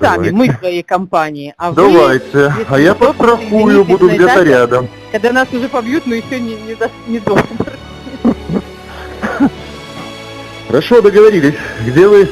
сами, Давайте. мы в своей компании, а вы... Давайте, если а я что, подстрахую, присоединитесь буду на где-то этапе, рядом. когда нас уже побьют, но еще не до. Хорошо, договорились. Где вы?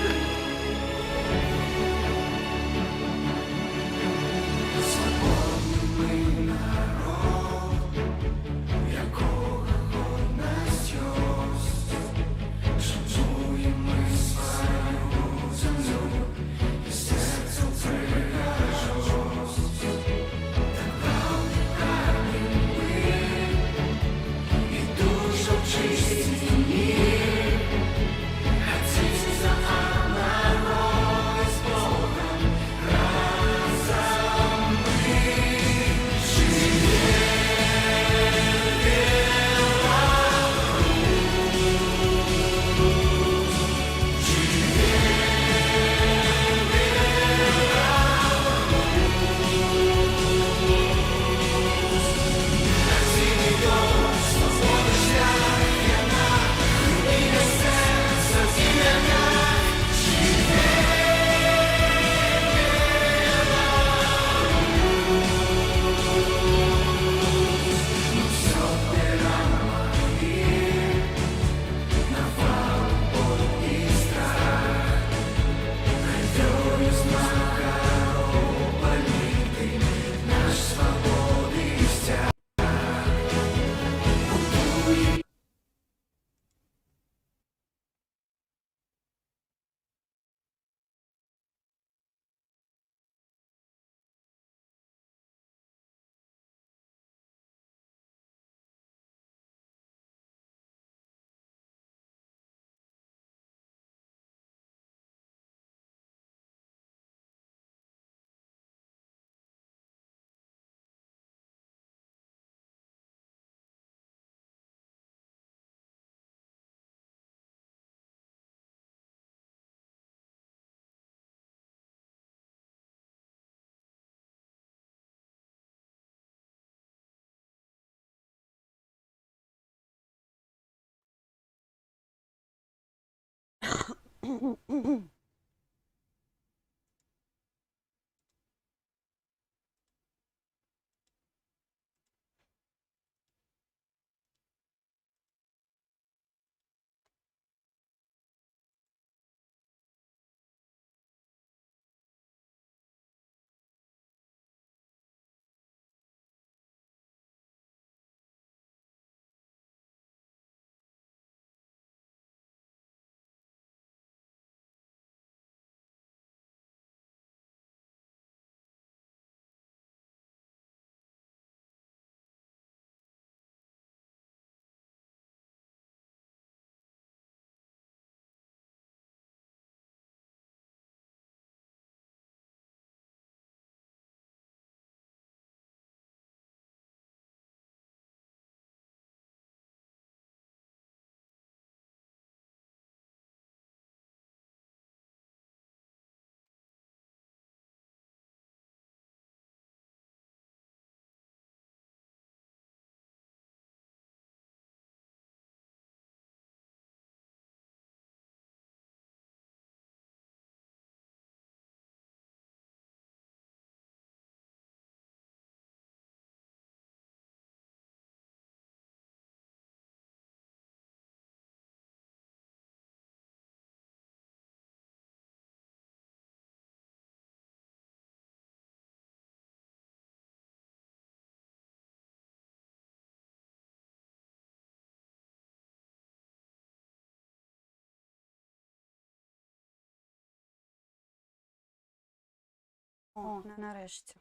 О, нарешті.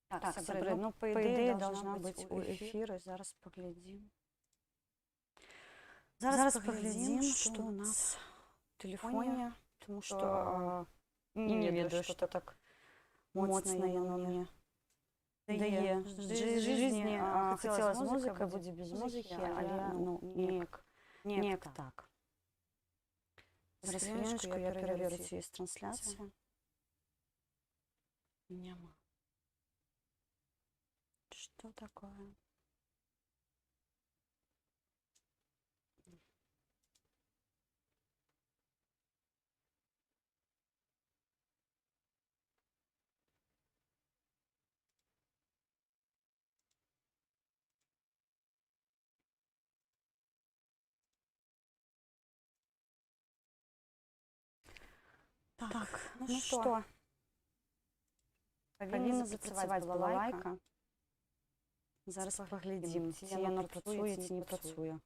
Так, Сабри, ну, по ідеї, должна бути у ефіру. Зараз поглядим. Зараз поглядим, що у нас в телефоні, тому що не ведаю, що так моцно яно не дає жизни. Хотілося з музикою, буде без музики, але, ну, ніяк так. Зараз хвилиночку, я перевірю, чи є трансляція. Нема. Что такое? Так, ну что? Павінна запрацаваць балалайка. Зараз паглядзім, ці яно працуе, ці не працуе.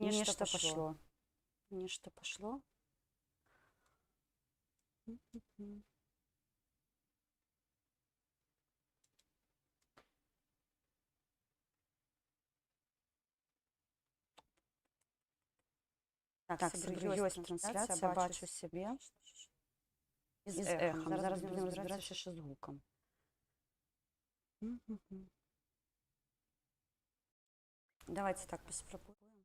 Нешта пашло. Нешта пашло. Так, сябры, ёсць трансляцыя, бачу сябе. І з эхам. Зараз будем разбираться ще з гуком. Давайте так поспробуем.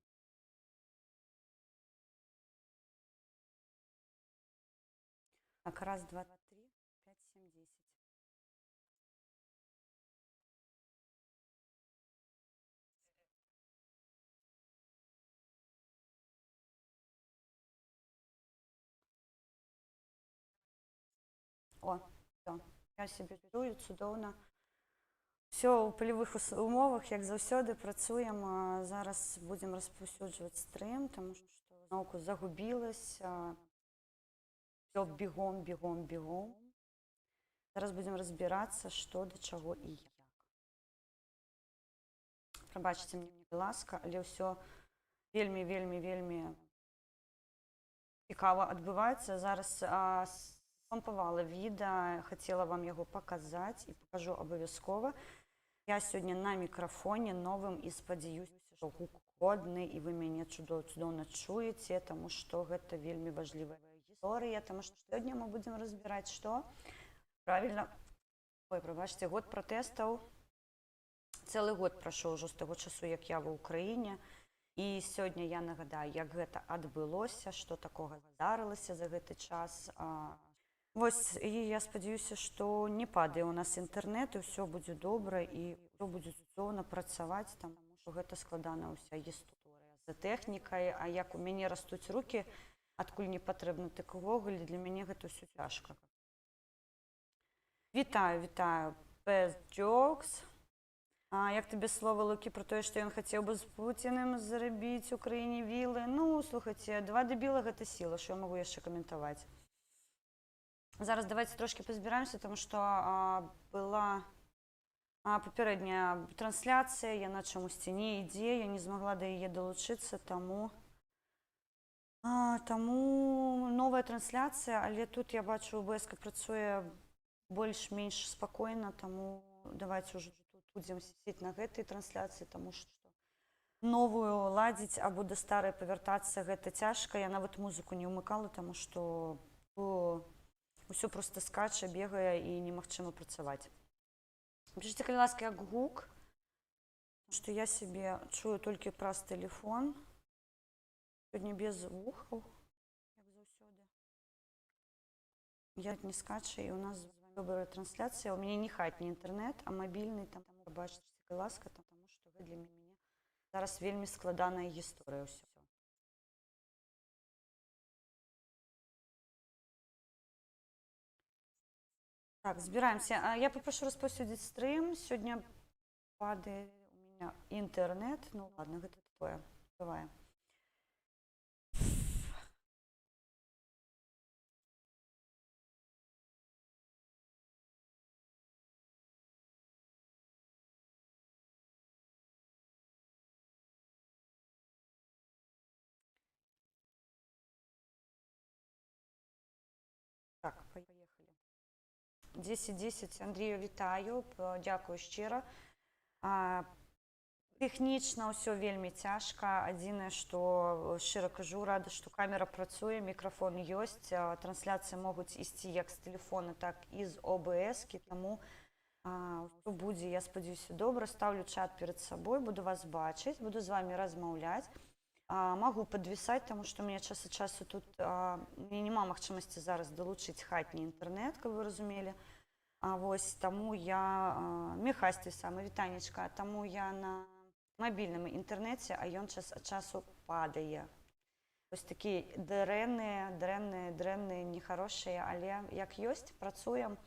Так, раз, два, три, 5, 7, 10. О, все. Я себе чую, цудоўна. Все ў палявых умовах, як заўсёды, працуем. Зараз будзем распаўсюджваць стрым, таму што зноўку загубілася. Все бегом, бегом, бегом. Зараз будем разбирацца, што да чаго і як. Прабачце мне, будь ласка, але ўсё вельмі, вельмі, вельмі цікава адбываецца. Зараз спампавала відэа, хацела вам яго паказаць і пакажу абавязкова. Я сёння на мікрафоне новым і спадзяюся, што гук годны і вы мяне цудоўна чуеце, таму што гэта вельмі важлівая гісторыя, таму што сёння мы будзем разбіраць, што правільна, ой, прабачце, год пратэстаў. Цэлы год прайшоў ужо з таго часу, як я ва ўкраіне. І сёння я нагадаю, як гэта адбылося, што такога здарылася за гэты час. Вось, і я спадзяюся, што не падае ў нас інтэрнэт, і ўсё будзе добра, і ўсё будзе цудоўна працаваць, таму што гэта складаная ўся гісторыя за тэхнікай, а як у мяне растуць рукі, адкуль не патрэбна, так увогуле для мяне гэта ўсё цяжка. Вітаю, вітаю, Best Jokes. Як тобі слово, Лукі, про те, що він хотів би з Путіним зробити Україні вілли? Ну, слухайте, два дебіла – гэта сила, що я можу яшчэ каментаваць. Зараз давайте трошки позбираемся, тому що була попередня трансляція, я на чомусь не ідзе, я не змогла до її долучитися, тому нова трансляція, але тут я бачу, ОБС працює більш-менш спокійно, тому давайте вже будем сидеть на гэтай трансляцыі, таму што новую ладзіць, а да старай павяртацца гэта цяжка. Я нават музыку не ўмыкала, таму што ўсё проста скача, бегае і немагчыма працаваць. Пішыце, калі ласка, як гук, што я сябе чую толькі праз тэлефон. Сёння без вухаў, як заўсёды. Я не скача, і у нас добрая трансляцыя. У мяне не хатні інтэрнэт, а мабільны, там бачыце, калі ласка, таму што вы для мяне зараз вельмі складаная гісторыя ўсё. Так, збіраемся. Я попрошу распаўсюдзіць стрым. Сёння падае у меня інтэрнэт. Ну ладно, гэта такое бывае. Так, поехали. 10-10. Андрію, вітаю. Дякую шчыра. Тэхнічна ўсё вельмі цяжка. Адзінае, што шчыра кажу, рада, што камера працуе, мікрафон ёсць, трансляцыі могуць ісці як з тэлефона, так і з ОБС-кі, таму ўсё будзе, я спадзяюся, добра. Ставлю чат перад сабой, буду вас бачыць, буду з вами размаўляць. Магу падвісаць, таму што мне час ад часу тут няма магчымасці зараз далучыць хатні інтэрнэт, каб вы разумелі. Вось, таму я, Міхасці сама, вітанечка, таму я на мабільным інтэрнэце, а ён час ад часу падае. Вось такі дрэнныя, нехарошыя, але як ёсць, працуем.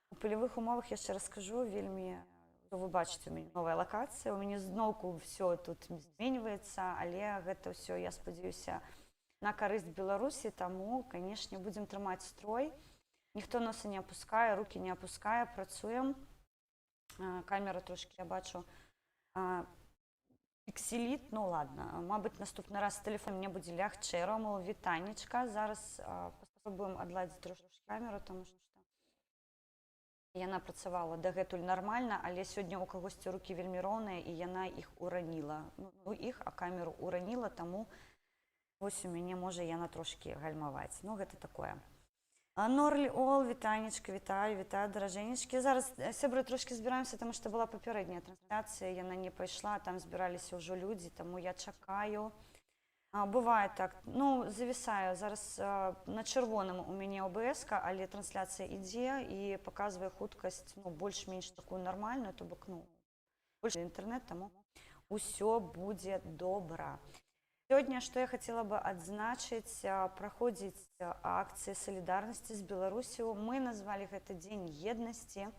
У палявых умовах, яшчэ раскажу, вельмі... Вы бачыце, у мяне новая лакацыя, у мяне зноўку ўсё тут зменьваецца, але гэта ўсё, я спадзяюся, на карысць Беларусі, таму, канешне, будзем трымаць строй. Ніхто носа не апускае, рукі не апускае, працуем. Камера трошкі, я бачу, пікселіт, ну ладно, мабыць, наступны раз тэлефон мне будзе лягчэй. Ромул, вітанечка, зараз паспрабуем адладзіць трошкі камеру, таму што яна працавала дагэтуль нармальна, але сёння ў кагосьці рукі вельмі роўныя, і яна іх ураніла. Ну, іх, а камеру ураніла, таму вось у мяне можа яна трошкі гальмаваць. Ну, гэта такое. Норлі Ол, вітанечка, вітаю, даражэнечкі. Зараз, сябры, трошкі збіраемся, таму што была папярэдняя трансляцыя, яна не пайшла, там збіраліся ўжо людзі, таму я чакаю. Бывае так, ну, завісаю, зараз на чырвоным у мяне ОБС-ка, але трансляцыя ідзе і паказвае хуткасць, ну, больш-менш такую нармальную, то бок, ну, больш інтэрнэт, таму ўсё будзе добра. Сёння, што я хацела бы адзначыць, праходзіць акцыя салідарнасці з Беларусю. Мы назвалі гэта Дзень еднасці,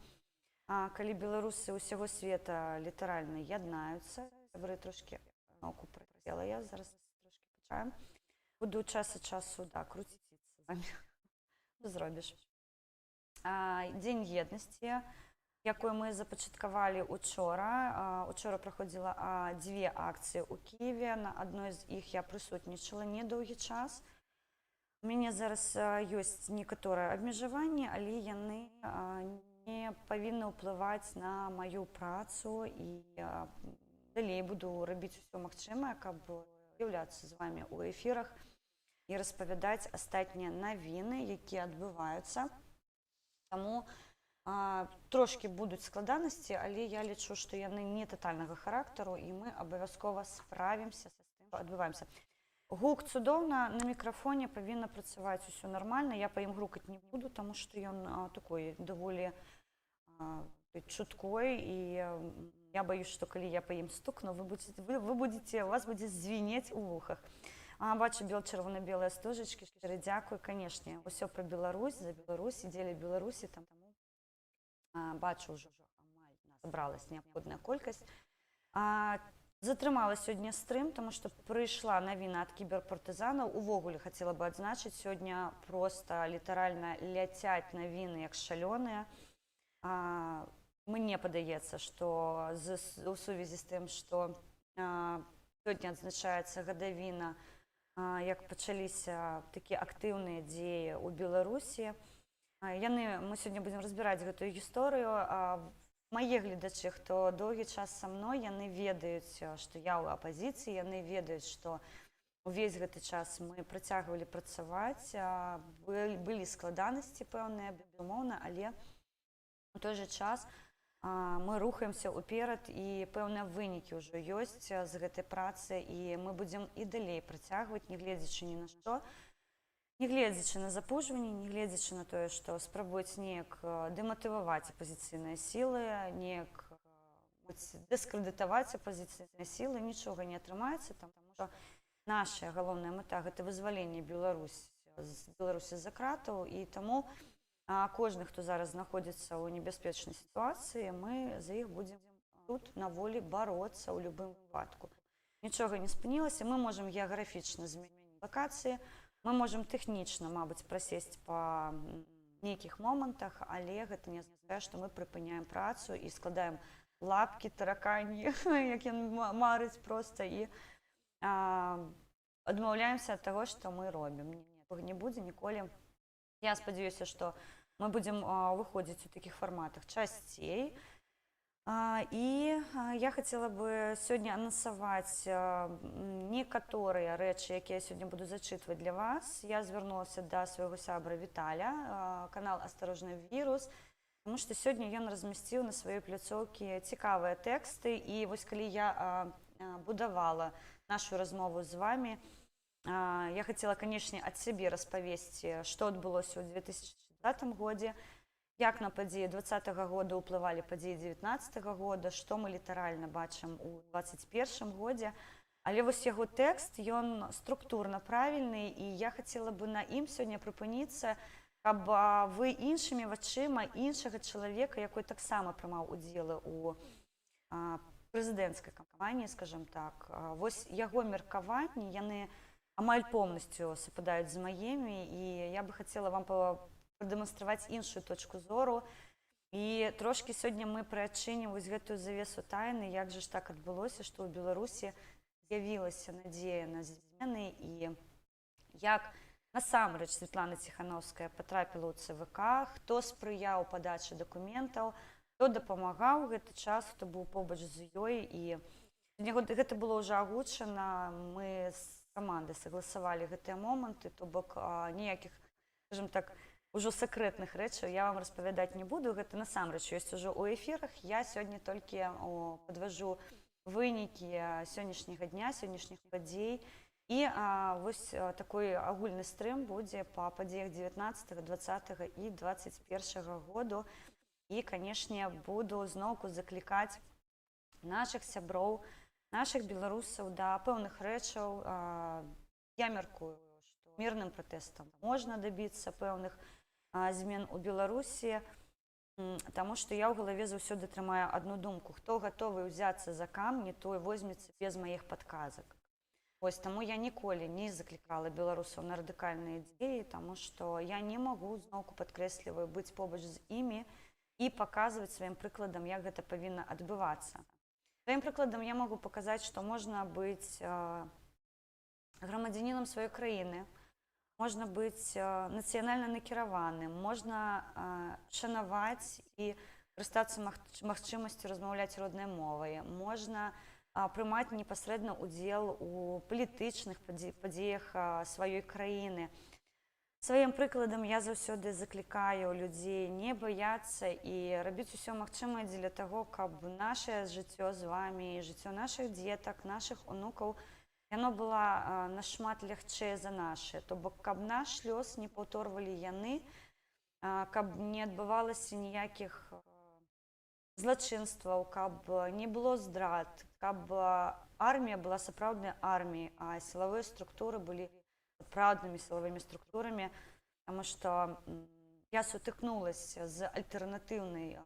калі беларусы ўсяго света літаральна яднаюцца. Сябры, трошкі ногу працела я, зараз трошкі пачаем. Буду час ад часу, да, круціцца з вамі. Што зробіш? Дзень еднасці, якую мы запачаткавалі учора. Учора праходзіла дзве акцыі ў Кіеве. На адной з іх я прысутнічала недоўгі час. У мяне зараз ёсць некаторыя абмежаванні, але яны не павінны ўплываць на маю працу, і далей буду рабіць усё магчымае, каб з'яўляцца з вамі ў эфірах і распавядаць астатнія навіны, якія адбываюцца. Таму трошкі будуць складанасці, але я лічу, што яны не татальнага характару, і мы абавязкова справімся з тым, што адбываемся. Гук цудоўна, на мікрафоне павінна працаваць усё нармальна, я па ім грукаць не буду, таму што ён такой даволі чуткой, і я баюсь, што калі я па ім стукну, у вас будзе звінець у вухах. Бачу чырвона-белыя стужачкі, шчыра дзякуй, канешне, усё пра Беларусь, за Беларусь, дзеля Беларусі, таму бачу, ўжо амаль сабралась неабходная колькасць. Затрымала сёння стрым, таму што прыйшла навіна ад кіберпартызанаў. Увогуле хацела бы адзначыць, сёння проста літаральна ляцяць навіны як шалёныя. Мне падаецца, што у сувязі з тым, што сёння адзначаецца гадавіна, як пачаліся такія актыўныя дзеі ў Беларусі. Мы сёння будзем разбіраць гэтую гісторыю. Мае гледачы, хто доўгі час са мной, яны ведаюць, што я ў апазіцыі, яны ведаюць, што увесь гэты час мы працягвалі працаваць, былі складанасці пэўныя, безумоўна, але у той жа час мы рухаемся ўперад, і пэўныя вынікі ўжо ёсць з гэтай працы, і мы будзем і далей працягваць, не гледзячы ні на што, не гледзячы на запужванне, не гледзячы на тое, што спрабуюць неяк дэматываваць апазіцыйныя сілы, неяк дыскрэдытаваць апазіцыйныя сілы, нічога не атрымаецца, таму што наша галоўная мэта – гэта вызваленне Беларусі з-за кратаў, і таму кожны, хто зараз знаходзіцца ў небяспечнай сітуацыі, мы за іх будзем тут на волі бароцца ў любым выпадку. Нічога не спынілася, мы можам геаграфічна змяніць лакацыі, мы можам тэхнічна, мабыць, прасесці па нейкіх момантах, але гэта не азначае, што мы прыпыняем працу і складаем лапкі, таракані, як ён марыць проста, і адмаўляемся ад таго, што мы робім. Такога не будзе ніколі. Я спадзяюся, што мы будзем выходзіць у такіх фарматах часцей. І я хацела бы сёння анансаваць некаторыя рэчы, якія я сёння буду зачытваць для вас. Я звярнулася да свайго сябра Віталя, канал «Асторожны вірус», таму што сёння ён размясціў на сваёй пляцоўкі цікавыя тэксты, і вось калі я будавала нашу размову з вамі, я хацела, канешне, ад сябе распавесці, што адбылося ў 2020 годзе, як на падзеі 2020 года ўплывалі падзеі 2019 года, што мы літаральна бачым у 2021 годзе. Але вось яго тэкст, ён структурна правільны, і я хацела бы на ім сёння прыпыніцца, каб вы іншымі вачыма іншага чалавека, якой таксама прымаў удзелы ў прэзідэнцкай кампаніі, скажам так, вось яго меркаванні, яны амаль повністю супадаюць з маімі, і я бы хацела вам прадэманстраваць іншую точку зору. І трошкі сёння мы прыадчынім вось гэтую завесу тайны, як жа ж так адбылося, што ў Беларусі з'явілася надзея на змены, і як насамрэч Святлана Ціханаўская патрапіла ў ЦВК, хто спрыяў падачы дакументаў, хто дапамагаў гэты час, хто быў побач з ёй. І гэта было ўжо агучана, мы з камандай сагласавалі гэтыя моманты, то бок ніякіх, скажем так, ужо сакрэтных рэчаў я вам распавядаць не буду, гэта насамрэч ёсць ужо ў эфірах. Я сёння толькі падважу вынікі сённяшняга дня, сённяшніх падзей. І вось такой агульны стрым будзе па падзеях 19, 20 і 21 году. І, канешне, буду зноўку заклікаць нашых сяброў, нашых беларусаў да пэўных рэчаў. Я мяркую, што мірным пратэстам можна дабіцца пэўных змен у Беларусі, таму што я ў галаве заўсёды трымаю адну думку: хто гатовы ўзяцца за камні, той возьмецца без маіх падказак. Вось таму я ніколі не заклікала беларусаў на радыкальныя дзеі, таму што я не магу, зноўку падкрэсліваю, быць побач з імі і паказваць сваім прыкладам, як гэта павінна адбывацца. Сваім прыкладам я магу паказаць, што можна быць грамадзянінам сваёй краіны, можна быць нацыянальна накіраваным, можна шанаваць і карыстацца магчымасцю размаўляць роднай мовай, можна прымаць непасрэдна ўдзел у палітычных падзеях сваёй краіны. Сваім прыкладам я заўсёды заклікаю людзей не баяцца і рабіць усё магчымае дзеля таго, каб нашае жыццё з вамі, жыццё нашых дзетак, нашых унукаў, яно было нашмат лягчэй за наше. То бок, каб наш лёс не паўторвалі яны, каб не адбывалася ніякіх злачынстваў, каб не было здрад, каб армія была сапраўднай арміяй, а сілавыя структуры былі сапраўднымі сілавымі структурамі, таму што я сутыкнулася з альтэрнатыўнай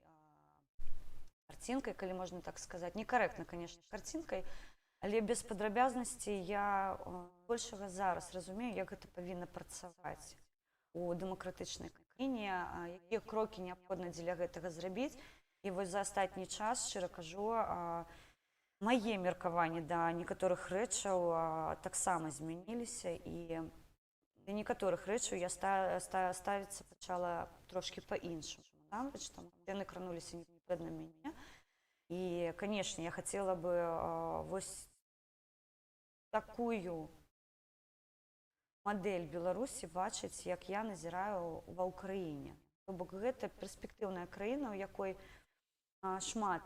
карцінкай, калі можна так сказаць, некарэктна, канешне, карцінкай, але без падрабязнасцей я большага зараз разумею, як гэта павінна працаваць у дэмакратычнай краіне, якія крокі неабходна дзеля гэтага зрабіць. І вось за астатні час, шчыра кажу, мае меркаванні да некаторых рэчаў таксама змяніліся, і да некаторых рэчаў я ставіцца пачала трошкі па-іншаму. Яны крануліся не пред на мяне. І, канешне, я хацела бы вось такую мадэль Беларусі бачыць, як я назіраю ва ўкраіне. То бок гэта перспектыўная краіна, у якой шмат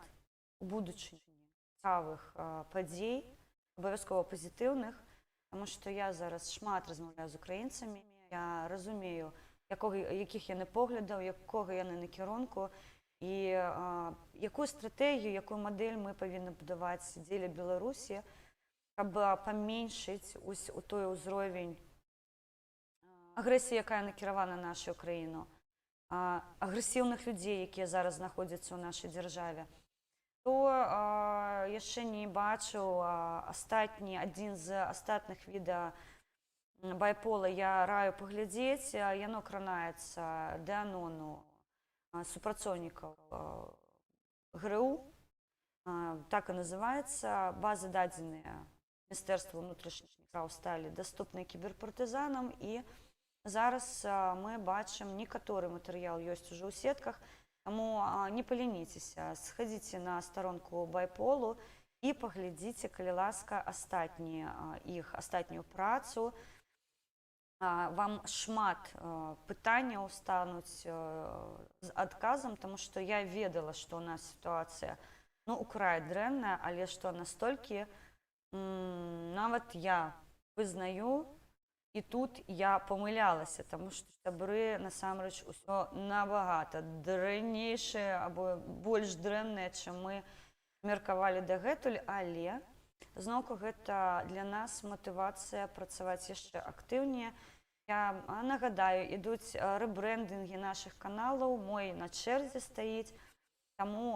у будучыні цікавых падзей, абавязкова пазітыўных, таму што я зараз шмат размаўляю з украінцамі, я разумею, якіх яны поглядаў, якога яны накірунку, і якую стратэгію, якую мадэль мы павінны будаваць дзеля Беларусі, каб паменшыць у той ўзровень агрэсіі, якая накіравана на нашу краіну, агрэсіўных людзей, якія зараз знаходзяцца ў нашай дзяржаве. То яшчэ не бачыў адзін з астатніх відаў байпола, я раю паглядзець, яно кранаецца дэанону супрацоўнікаў ГРУ, так і называецца, базы дадзеныя Міністэрства ўнутрашніх спраў сталі даступныя кіберпартызанам, і зараз мы бачым, некаторы матэрыял ёсць ужо ў сетках, таму не паленіцеся, схадзіце на старонку байполу і паглядзіце, калі ласка, астатнюю працу. Вам шмат пытанняў стануць з адказам, таму што я ведала, што ў нас сітуацыя украй дрэнная, але што настолькі нават я вызнаю, і тут я памылялася, таму што сябры насамрэч усё набагата дрэннейшае або больш дрэннае, чым мы меркавалі дагэтуль, але зноўку гэта для нас матывацыя працаваць яшчэ актыўней. Я нагадаю, ідуць рэбрэндынгі нашых каналаў, мой на чэрзе стаіць, таму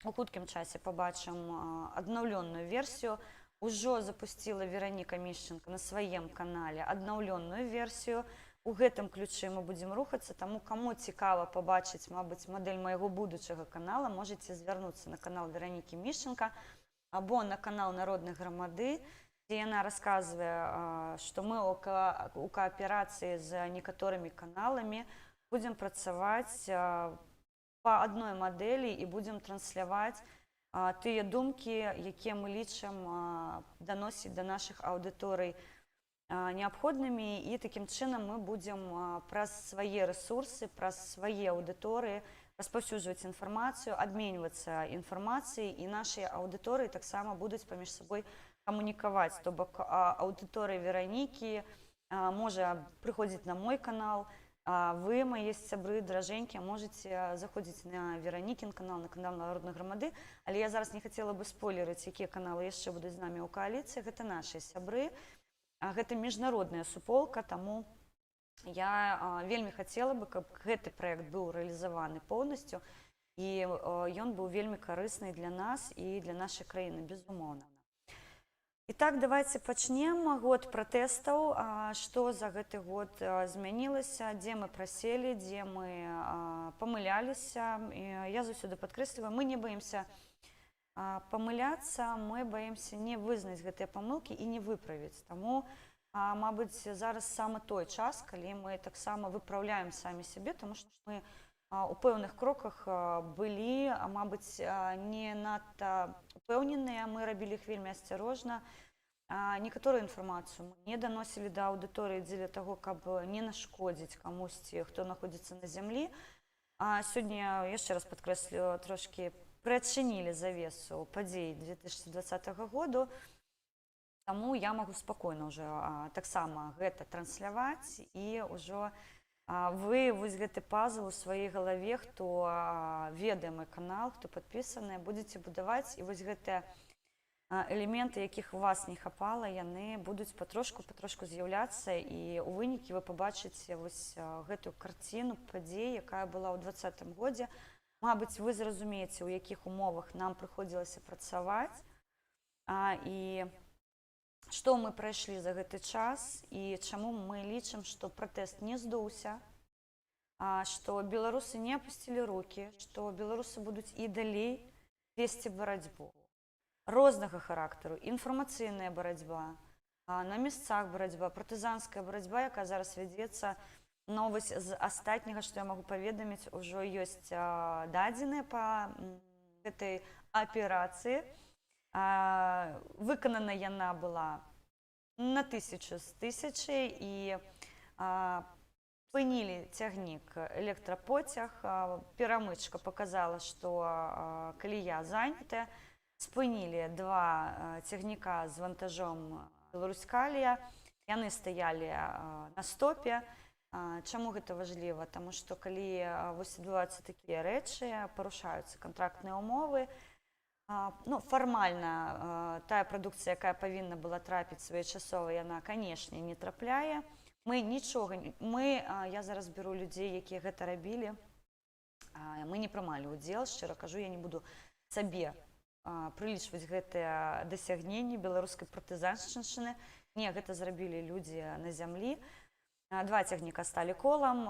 у хуткім часе пабачым аднаўлённую версію Ужо запустила Вероніка Мішченко на сваім канале аднаўленую версію. У гэтым ключы мы будзем рухацца, таму каму цікава пабачыць, мабыць, мадэль майго будучага канала, можаце звярнуцца на канал Веронікі Мішченко або на канал Народнай грамады, дзе яна расказвае, што мы у кааперацыі з некаторымі каналамі будзем працаваць па адной мадэлі і будзем трансляваць тыя думкі, якія мы лічым даносіць да нашых аўдыторый неабходнымі, і такім чынам мы будзем праз свае рэсурсы, праз свае аўдыторыі распаўсюджваць інфармацыю, абменьвацца інфармацыяй, і нашыя аўдыторыі таксама будуць паміж сабой камунікаваць. То бок аўдыторыя Веранікі можа прыходзіць на мой канал, вы, мае сябры дражэнькія, можаце заходзіць на Веранікін канал, на канал Народнай грамады, але я зараз не хацела бы спойлерыць, якія каналы яшчэ будуць з намі ў кааліцыі. Гэта нашыя сябры, гэта міжнародная суполка, таму я вельмі хацела бы, каб гэты праект быў рэалізаваны поўнасцю, і ён быў вельмі карысны для нас і для нашай краіны, безумоўна. І так, давайте пачнем. Год пратэстаў. Што за гэты год змянілася, дзе мы праселі, дзе мы памыляліся. Я заўсёды падкрэсліваю, мы не баімся памыляцца, мы баімся не вызнаць гэтыя памылкі і не выправіць. Таму, мабыць, зараз самы той час, калі мы таксама выпраўляем самі сябе, таму што мы у пэўных кроках былі, мабыць, не надта упэўненыя, мы рабілі іх вельмі асцярожна. Некаторую інфармацыю мы не даносілі да аўдыторыі дзеля таго, каб не нашкодзіць камусьці, хто знаходзіцца на зямлі. Сёння, яшчэ раз падкрэслю, трошкі прыадчынілі завесу падзей 2020 году, таму я магу спакойна ўжо таксама гэта трансляваць, і ўжо вы вось гэты пазл у сваёй галаве, хто ведае мой канал, хто падпісаны, будзеце будаваць, і вось гэтыя элементы, якіх у вас не хапала, яны будуць патрошку з'яўляцца, і ў вынікі вы пабачыце вось гэтую карціну падзей, якая была ў 2020 годзе. Мабыць, вы зразумееце, у якіх умовах нам прыходзілася працаваць, і што мы прайшлі за гэты час, і чаму мы лічым, што пратэст не здуўся, што беларусы не апусцілі рукі, што беларусы будуць і далей весці барацьбу рознага характару, інфармацыйная барацьба, на месцах барацьба, партызанская барацьба, якая зараз вядзецца. Новасць з астатняга, што я магу паведаміць, ужо ёсць дадзеныя па гэтай аперацыі. Выканана яна была на 1000 з 1000, і спынілі цягнік электрапоцяг. Перамычка паказала, што калія занятая. Спынілі два цягніка з вантажом Беларусь-Калія. Яны стаялі на стопе. Чаму гэта важліва? Таму што калі вось адбываюцца такія рэчы, парушаюцца кантрактныя ўмовы, фармальна тая прадукцыя, якая павінна была трапіць своечасова, яна, канешне, не трапляе. Мы нічога, я зараз беру людзей, якія гэта рабілі, мы не прымалі ўдзел, шчыра кажу, я не буду сабе прылічваць гэтыя дасягненні беларускай партызаншчыны. Не, гэта зрабілі людзі на зямлі. Два цягніка сталі колам,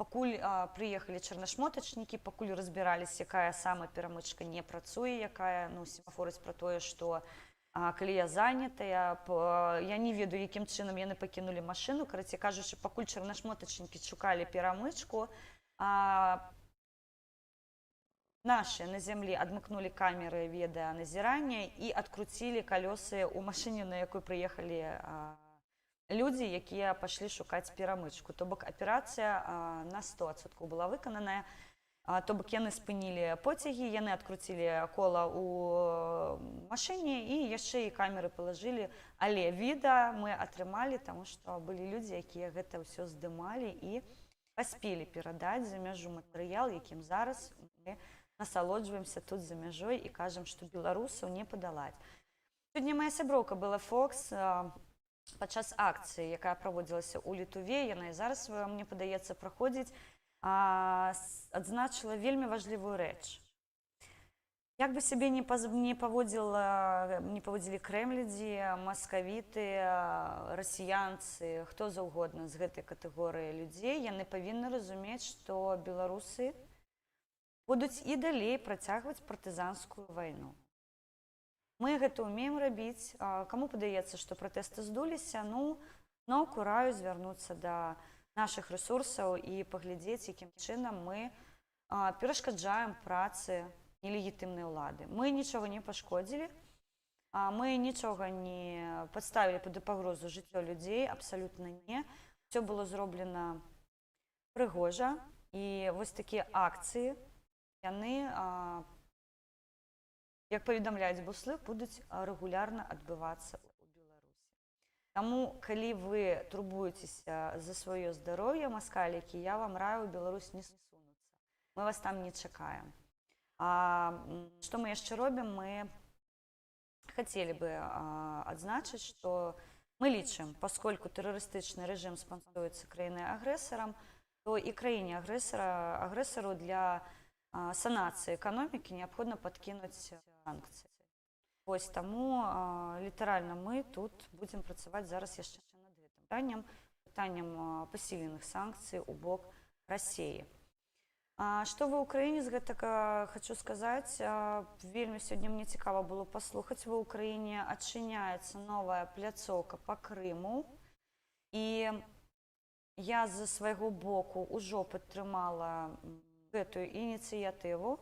пакуль прыехалі чарнашмотачнікі, пакуль разбіраліся, якая сама перамычка не працуе, якая семафорыць пра тое, што калія занятая. Я не ведаю, якім чынам яны пакінулі машыну. Карацей кажучы, пакуль чарнашмотачнікі шукалі перамычку, нашыя на зямлі адмыкнулі камеры відэаназірання і адкруцілі калёсы ў машыне, на якой прыехалі людзі, якія пашлі шукаць перамычку. То бок аперацыя на 100% была выкананая. То бок яны спынілі поцягі, яны адкруцілі кола ў машыне і яшчэ і камеры палажылі. Але відэа мы атрымалі, таму што былі людзі, якія гэта ўсё здымалі і паспелі перадаць за мяжу матэрыял, якім зараз мы насалоджваемся тут за мяжой і кажам, што беларусаў не падалаць. Сёння моя сяброўка была Фокс падчас акцыі, якая праводзілася ў Літуве, яна і зараз, мне падаецца, праходзіць, адзначыла вельмі важлівую рэч. Як бы сябе не паводзілі крэмлядзі, маскавіты, расіянцы, хто заўгодна з гэтай катэгорыі людзей, яны павінны разумець, што беларусы будуць і далей працягваць партызанскую вайну. Мы гэта ўмеем рабіць. Каму падаецца, што пратэсты здуліся, наўку раю звярнуцца да нашых рэсурсаў і паглядзець, якім чынам мы перашкаджаем працы нелегітымнай улады. Мы нічога не пашкодзілі, мы нічога не падставілі пад пагрозу жыццё людзей, абсалютна не. Усё было зроблена прыгожа, і вось такія акцыі, яны, як паведамляюць буслы, будуць рэгулярна адбывацца ў Беларусі. Таму, калі вы турбуецеся за сваё здароўе, маскалікі, я вам раю ў Беларусь не сунуцца. Мы вас там не чакаем. Што мы яшчэ робім? Мы хацелі бы адзначыць, што мы лічым, паскольку тэрарыстычны рэжым спонсоруецца краінай-агрэсарам, то і краіне-агрэсару для санацыі эканомікі неабходна падкінуць санкцыі. Вось таму літаральна мы тут будзем працаваць зараз яшчэ над гэтым пытанням пасіленых санкцый у бок Расіі. Што ва ўкраіне з гэтага хочу сказаць, вельмі сёння мне цікава было паслухаць. Ва ўкраіне адчыняецца новая пляцоўка па Крыму, і я з свайго боку ўжо падтрымала гэтую ініцыятыву.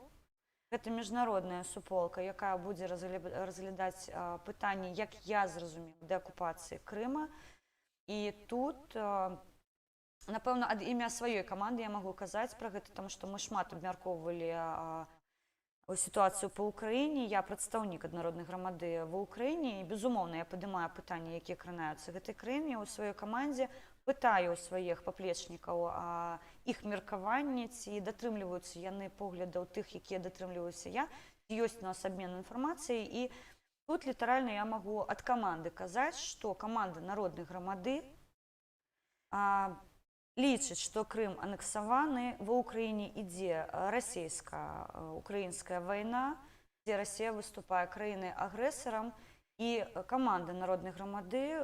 Гэта міжнародная суполка, якая будзе разглядаць пытанні, як я зразумеў, дэакупацыі Крыма. І тут напэўна, ад імя сваёй каманды я магу казаць пра гэта, таму што мы шмат абмяркоўвалі сітуацыю па ўкраіне. Я прадстаўнік аднароднай грамады ва ўкраіне, і, безумоўна, я падымаю пытанні, якія кранаюцца гэтай краіне. У сваёй камандзе пытаю ў сваіх паплечнікаў іх меркаванне, ці датрымліваюцца яны поглядаў тых, якія датрымліваюся я. Ёсць у нас абмен інфармацыяй, і тут літаральна я магу ад каманды казаць, што каманда народнай грамады лічыць, што Крым анексаваны, ва ўкраіне ідзе расійска-украінская вайна, дзе Расія выступае краінай-агрэсарам, і каманда народнай грамады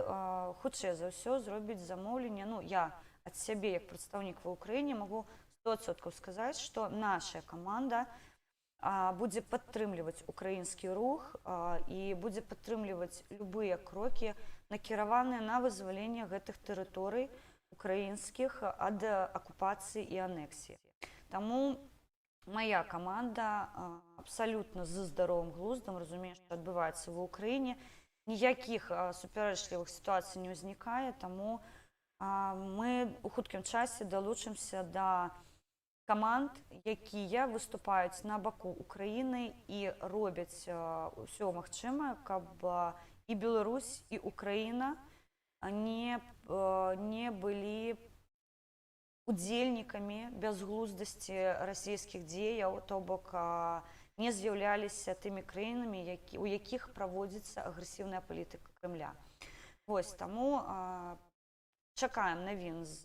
хутчэй за ўсё зробіць замоўленне. Я ад сябе, як прадстаўнік ва ўкраіне, магу 100% сказаць, што наша каманда будзе падтрымліваць украінскі рух і будзе падтрымліваць любыя крокі, накіраваныя на вызваленне гэтых тэрыторый украінскіх ад акупацыі і анексіі. Таму моя каманда абсалютна з здаровым глуздам разумее, што адбываецца ва ўкраіне. Ніякіх супярэчлівых сітуацый не ўзнікае, таму мы ў хуткім часе далучымся да каманд, якія выступаюць на баку Украіны і робяць усё магчымае, каб і Беларусь, і Украіна не былі удзельнікамі бязглуздасці расійскіх дзеяў, то бок не з'яўляліся тымі краінамі, у якіх праводзіцца агрэсіўная палітыка Крымля. Вось, таму чакаем навін з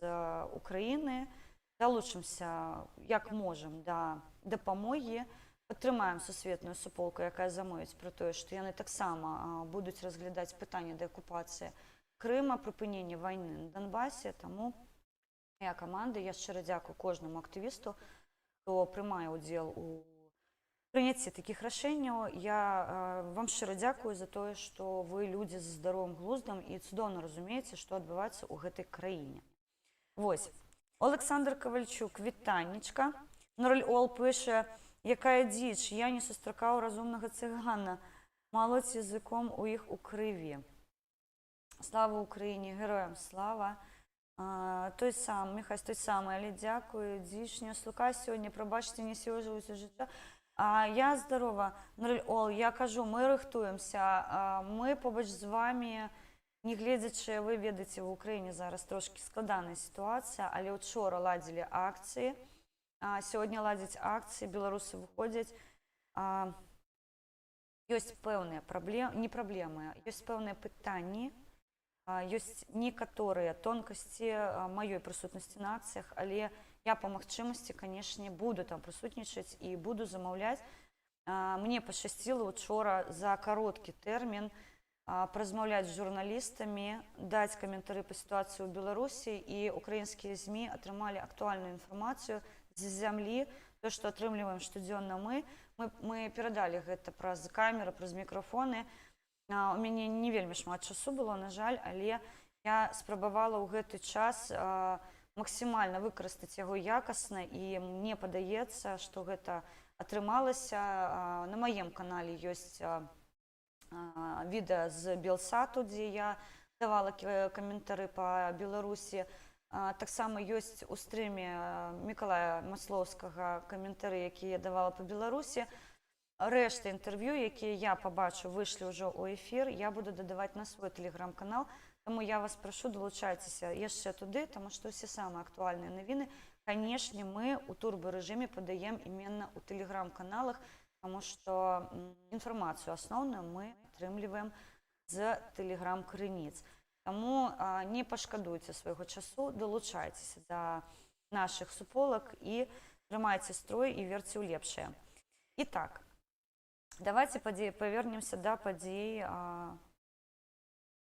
Украіны, далучымся як можам да дапамогі, падтрымаем сусветную суполку, якая замовіць пра тое, што яны таксама будуць разглядаць пытанне дэакупацыі Крыма, прыпынення вайны на Донбасе. Таму моя каманда, я шчыра дзякую кожнаму актывісту, хто прымае ўдзел у прыняцці такіх рашэнняў. Я вам шчыра дзякую за тое, што вы людзі з здаровым глуздам і цудоўна разумееце, што адбываецца ў гэтай краіне. Вось. Олександр Ковальчук, вітаннечка. Ол пише, якая дзіч, я не сустракаў разумнага цыгана. Малоць языком у іх у крыві. Слава Україні, героям слава. Той сам, Михась той самий, але дякую. Дзішня слука сьогодні, пробачте, не сьогодні життя. Я здорова, Ол, я кажу, ми рихтуємося. Ми побач з вами, не глядячи, ви ведаєте, в Україні зараз трошки складана ситуація, але вчора ладили акції. Сьогодні ладять акції, білоруси виходять. Ёсць пэўныя праблемы, не праблемы, ёсць пэўныя пытанні, ёсць некаторыя тонкасці маёй прысутнасці на акцыях, але я па магчымасці, канешне, буду там прысутнічаць і буду замаўляць Мне пашчасціла учора за кароткі тэрмін паразмаўляць з журналістамі, даць каментары па сітуацыі ў Беларусі, і украінскія ЗМІ атрымалі актуальную інфармацыю з зямлі. То, што атрымліваем штодзённа мы перадалі гэта праз камеры, праз мікрафоны. У мяне не вельмі шмат часу было, на жаль, але я спрабавала ў гэты час максімальна выкарыстаць яго якасна, і мне падаецца, што гэта атрымалася. На маім канале ёсць відэа з Белсату, дзе я давала каментары па Беларусі. Таксама ёсць у стрыме Мікалая Маслоўскага каментары, якія я давала па Беларусі. Рэшта інтэрв'ю, якія я пабачу, выйшлі ўжо ў эфір, я буду дадаваць на свой тэлеграм-канал. Таму я вас прашу, далучайцеся яшчэ туды, таму што ўсе самыя актуальныя навіны, канешне, мы ў турбарэжыме падаем іменно ў тэлеграм-каналах, таму што інфармацыю асноўную мы атрымліваем з тэлеграм-крыніц. Таму не пашкадуйце свайго часу, далучайцеся да нашых суполак і трымайце строй і верце ў лепшае. І так, давайте павернемся да падзей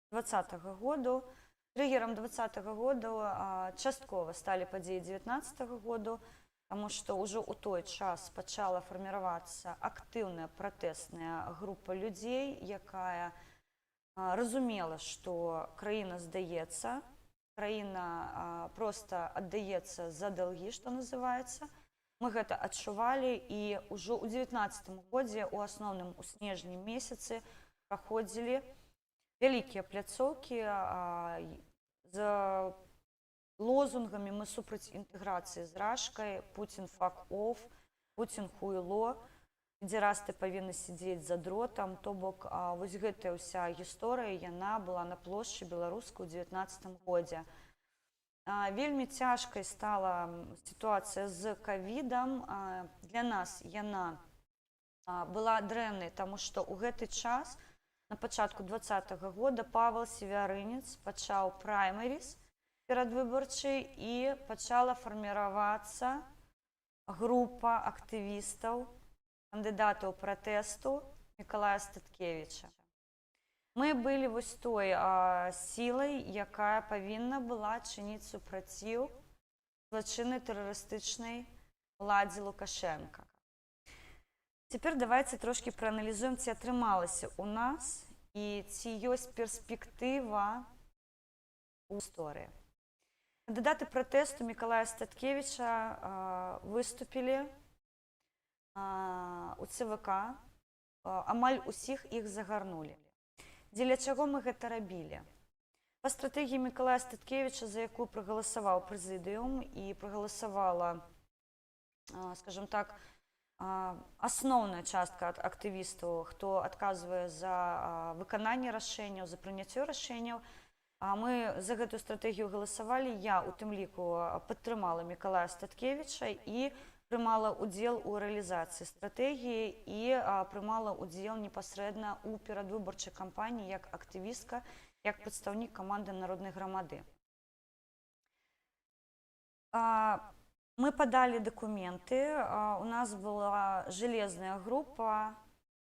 2020 году. Триггером 2020 году часткова сталі падзеі 2019 году, таму што ўжо ў той час пачала фарміравацца актыўная пратэсная група людзей, якая разумела, што краіна здаецца, краіна проста аддаецца за далгі, што называецца. Мы гэта адчувалі, і ўжо ў 2019 годзе, у асноўным у снежні месяцы, праходзілі вялікія пляцоўкі з лозунгамі «Мы супраць інтэграцыі з рашкай», «Путін fuck off», «Путін хуйло», «Дзе раз ты павінны сидзець за дротам». То бок, вось гэтая ўся гісторыя, яна была на плошчы Беларускай у 2019 годзе. Вельмі цяжкай стала сітуацыя з ковідам. Для нас яна была дрэннай, таму што ў гэты час, на пачатку 2020 года, Павел Севярынец пачаў праймеріз перадвыбарчы, і пачала фарміравацца група актывістаў, кандыдатаў пратэсту Мікалая Статкевіча. Мы былі вось той сілай, якая павінна была чыніць супраціў злачыннай тэрарыстычнай уладзе Лукашенка. Цяпер давайте трошкі прааналізуем, ці атрымалася ў нас і ці ёсць перспектыва ў гісторыі. Кандыдаты пратэсту Мікалая Статкевіча выступілі у ЦВК, амаль усіх іх загарнулі. Дзеля чаго мы гэта рабілі? Па стратэгіі Мікалая Статкевіча, за якую прагаласаваў прэзідыум і прагаласавала, скажем так, асноўная частка актывістаў, хто адказвае за выкананне рашэнняў, за прыняццё рашэнняў, мы за гэтую стратэгію галасавалі. Я у тым ліку падтрымала Мікалая Статкевіча і прымала ўдзел у рэалізацыі стратэгіі і прымала ўдзел непасрэдна ў перадвыбарчай кампаніі як актывістка, як прадстаўнік каманды Народнай грамады. Мы падалі дакументы, у нас была жалезная група,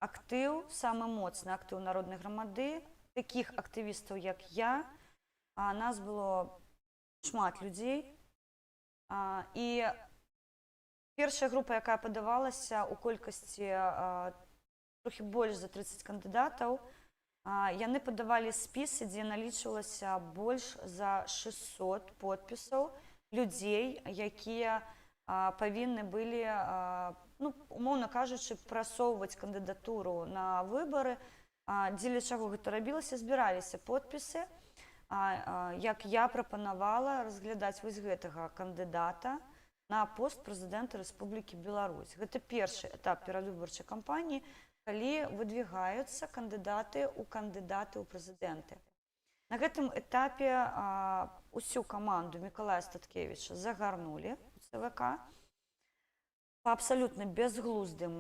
актыў, самы моцны актыў Народнай грамады, такіх актывістаў, як я. Нас было шмат людзей. І першая група, якая падавалася у колькасці трохі больш за 30 кандыдатаў, яны падавалі спісы, дзе налічвалася больш за 600 подпісаў людзей, якія павінны былі, умоўна кажучы, прасоўваць кандыдатуру на выбары. Дзеля чаго гэта рабілася? Збіраліся подпісы, як я прапанавала разглядаць вось гэтага кандыдата на пост прэзідэнта Рэспублікі Беларусь. Гэта першы этап перадвыбарчай кампаніі, калі выдвигаюцца кандыдаты ў прэзідэнты. На гэтым этапе усю каманду Мікалая Статкевіча загарнулі у ЦВК па абсалютна безглуздым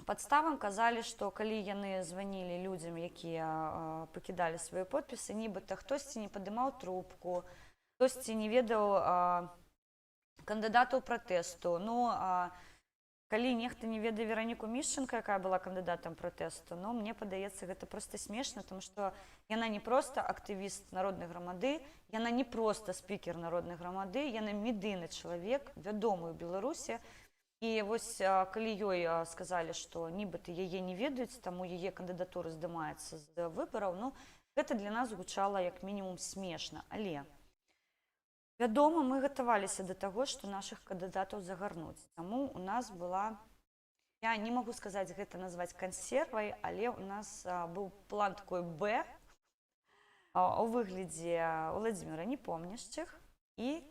падставам. Казалі, што калі яны званілі людзям, якія пакідалі свае подпісы, нібыта хтосьці не падымаў трубку, хтосьці не ведаў кандыдатаў пратэсту. Калі нехта не ведае Вераніку Мішченка, якая была кандыдатам пратэсту, ну, мне падаецца, гэта проста смешна, тому што яна не проста актывіст народнай грамады, яна не проста спікер народнай грамады, яна медыйны чалавек, вядомы ў Беларусі. І вось калі ёй сказалі, што нібыта яе не ведаюць, таму яе кандыдатура здымаецца з выбараў, ну, гэта для нас гучала як мінімум смешна. Але вядома, мы гатаваліся да таго, што нашых кандыдатаў загарнуць. Таму у нас была, я не магу сказаць гэта назваць кансервай, але у нас быў план такой Б у выглядзе Владзіміра Непомняшчых і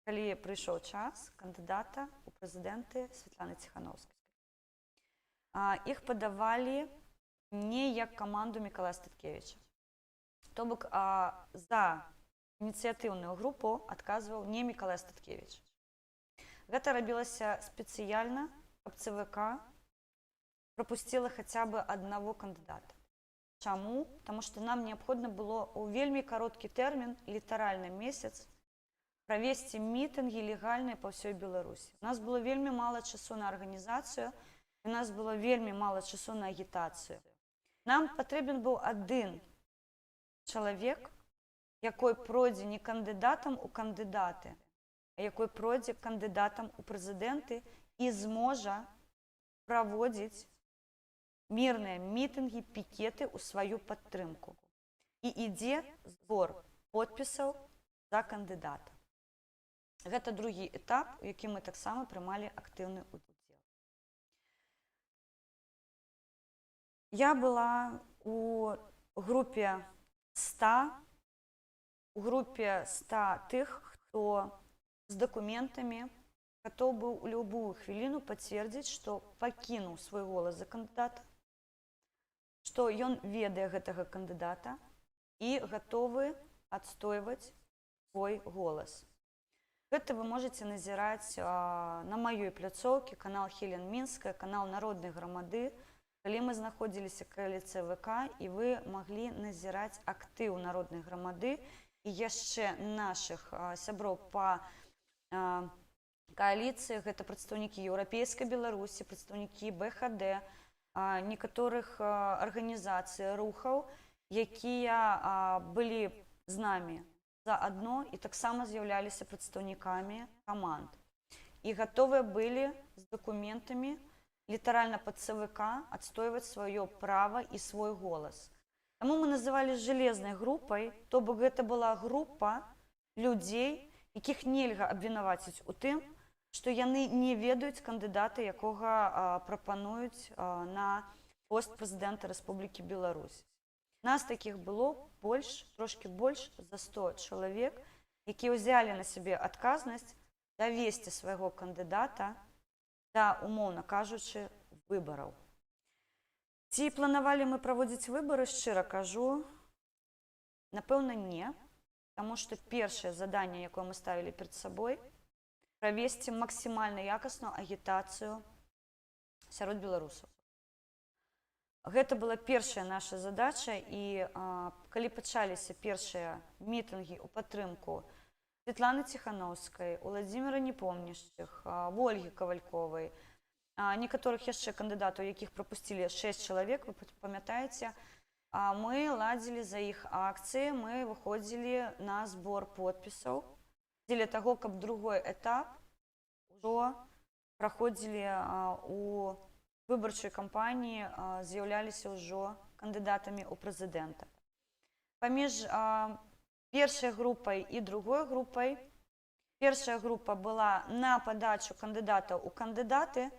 калі прыйшоў час кандыдата ў прэзідэнты Святланы Ціханаўскай. Іх падавалі не як каманду Мікалая Статкевіча. То бок за ініцыятыўную групу адказваў не Мікалай Статкевіч. Гэта рабілася спецыяльна, каб ЦВК прапусціла хаця бы аднаго кандыдата. Чаму? Таму што нам неабходна было ў вельмі кароткі тэрмін, літаральна месяц, правесці мітынгі легальныя па ўсёй Беларусі. У нас было вельмі мала часу на арганізацыю, у нас было вельмі мала часу на агітацыю. Нам патрэбен быў адзін чалавек, якой пройдзе не кандыдатам у кандыдаты, а якой пройдзе кандыдатам у прэзідэнты і зможа праводзіць мірныя мітынгі, пікеты ў сваю падтрымку. І ідзе збор подпісаў за кандыдата. Гэта другі этап, у якім мы таксама прымалі актыўны удзел. Я была у групе 100, у групе 100 тых, хто з дакументамі гатоў быў у любую хвіліну пацвердзіць, што пакінуў свой голас за кандыдата, што ён ведае гэтага кандыдата і гатовы адстойваць свой голас. Гэта вы можаце назіраць на маёй пляцоўкі, канал Хелен Мінская, канал Народнай грамады, калі мы знаходзіліся каля ЦВК, і вы маглі назіраць актыў Народнай грамады і яшчэ нашых сяброў па кааліцыі, гэта прадстаўнікі Еўрапейскай Беларусі, прадстаўнікі БХД, некаторых арганізацый, рухаў, якія былі з намі заадно і таксама з'яўляліся прадстаўнікамі каманд. І гатовыя былі з дакументамі літаральна пад ЦВК адстойваць сваё права і свой голас. Таму мы называлі жалезнай групай, то бок гэта была група людзей, якіх нельга абвінаваціць у тым, што яны не ведаюць кандыдата, якога прапануюць на пост прэзідэнта Рэспублікі Беларусь. Нас такіх было больш, трошкі больш за 100 чалавек, якія ўзялі на сябе адказнасць давесці свайго кандыдата да, умоўна кажучы, выбараў. Ці планавалі мы праводзіць выбары, шчыра кажу, напэўна, не, таму што першае заданне, якое мы ставілі перад сабой, правесці максімальна якасную агітацыю сярод беларусаў. Гэта была першая наша задача, і калі пачаліся першыя мітынгі ў падтрымку Святланы Ціханаўскай, Владзіміра Непомняшчых, Ольгі Кавальковай, некаторых яшчэ кандыдатаў, якіх прапусцілі 6 чалавек, вы памятаеце, мы ладзілі за іх акцыі, мы выходзілі на збор подпісаў дзеля таго, каб другой этап ужо праходзілі у выбарчай кампаніі, з'яўляліся ўжо кандыдатамі ў прэзідэнта. Паміж першай групай і другой групай, першая група была на падачу кандыдатаў у кандыдаты,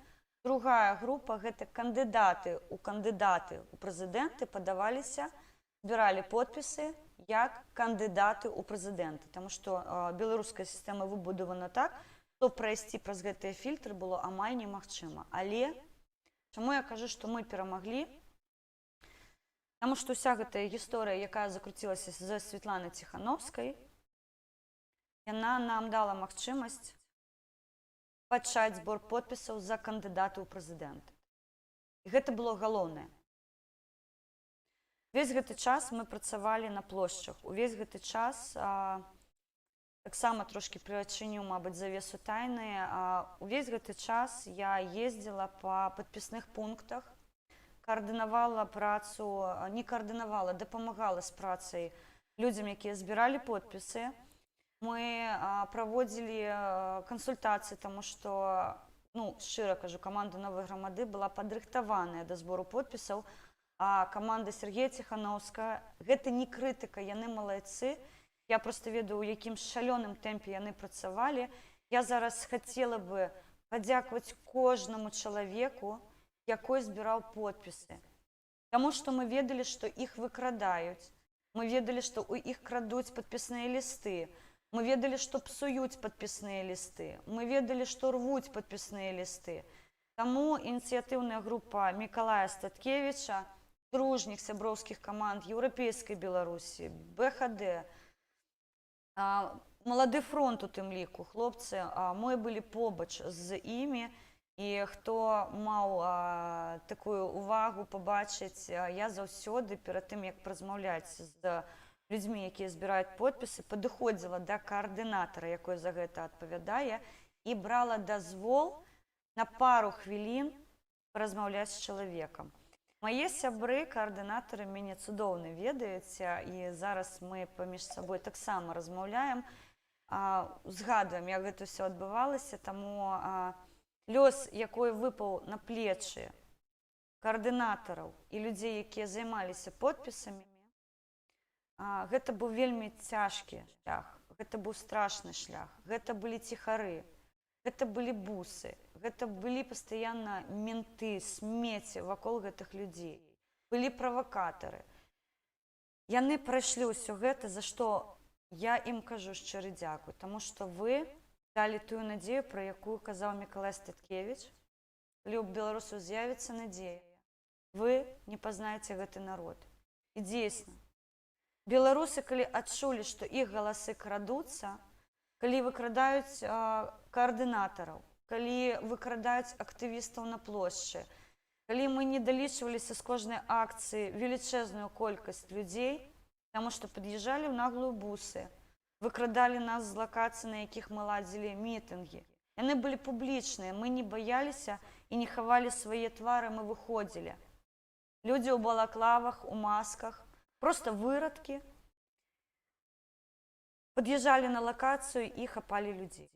другая група – гэта кандыдаты ў прэзідэнты падаваліся, збіралі подпісы як кандыдаты ў прэзідэнты, таму што беларуская сістэма выбудавана так, што прайсці праз гэтыя фільтры было амаль немагчыма. Але чаму я кажу, што мы перамаглі? Таму што ўся гэтая гісторыя, якая закруцілася за Святланай Ціханаўскай, яна нам дала магчымасць пачаць збор подпісаў за кандыдата ў прэзідэнты. І гэта было галоўнае. Увесь гэты час мы працавалі на плошчах, увесь гэты час таксама трошкі прыадчыню, мабыць, завесу тайны. Увесь гэты час я ездзіла па падпісных пунктах, координавала працу, не координавала, дапамагала з працай людзям, якія збіралі подпісы. Мы праводзілі кансультацыі, таму што, ну, шчыра кажу, каманда Новай грамады была падрыхтаваная да збору подпісаў, а каманда Сергея Ціханаўскага, гэта не крытыка, яны малайцы. Я просто ведаю, у якім шалёным тэмпе яны працавалі. Я зараз хацела бы падзякаваць кожнаму чалавеку, якой збіраў подпісы. Таму што мы ведалі, што іх выкрадаюць. Мы ведалі, што ў іх крадуць падпісныя лісты. Мы ведалі, што псуюць падпісныя лісты. Мы ведалі, што рвуць падпісныя лісты. Таму ініцыятыўная група Мікалая Статкевіча, дружніх сяброўскіх каманд Еўрапейскай Беларусі, БХД, Малады фронт у тым ліку, хлопцы, мы былі побач з імі, і хто маў такую увагу пабачыць, я заўсёды перад тым, як размаўляць з людзьмі, якія збіраюць подпісы, падыходзіла да каардынатара, якой за гэта адпавядае, і брала дазвол на пару хвілін паразмаўляць з чалавекам. Мае сябры, каардынатары мяне цудоўна ведаюць, і зараз мы паміж сабой таксама размаўляем, згадваем, як гэта ўсё адбывалася, таму лёс, якой выпаў на плечы каардынатараў і людзей, якія займаліся подпісамі, гэта быў вельмі цяжкі шлях, гэта быў страшны шлях, гэта былі ціхары, гэта былі бусы, гэта былі пастаянна менты, смеці вакол гэтых людзей, былі правакатары. Яны прайшлі ўсё гэта, за што я ім кажу шчыры дзякуй, таму што вы далі тую надзею, пра якую казаў Мікалай Статкевіч. Калі ў беларусаў з'явіцца надзея, вы не пазнаеце гэты народ. І дзейсна, беларусы, калі адчулі, што іх галасы крадуцца, калі выкрадаюць каардынатараў, калі выкрадаюць актывістаў на плошчы, калі мы не далічваліся з кожнай акцыі велічэзную колькасць людзей, таму што пад'язджалі ў наглую бусы, выкрадалі нас з лакацый, на якіх мы ладзілі мітынгі. Яны былі публічныя, мы не баяліся і не хавалі свае твары, мы выходзілі. Людзі ў балаклавах, у масках, проста вырадкі, пад'язджалі на лакацыю і хапалі людзей.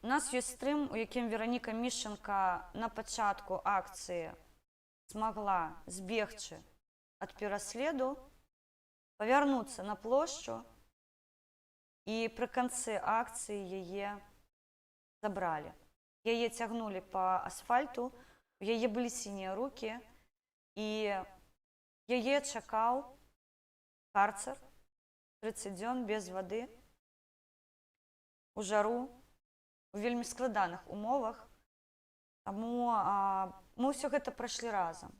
У нас ёсць стрым, у якім Вераніка Мішченка на пачатку акцыі змагла збегчы ад пераследу, павярнуцца на плошчу, і пры канцы акцыі яе забралі. Яе цягнулі па асфальту, у яе былі сінія рукі, і яе чакаў карцер 30 дзён без вады, у жару, у вельмі складаных умовах. Таму мы ўсё гэта прайшлі разам.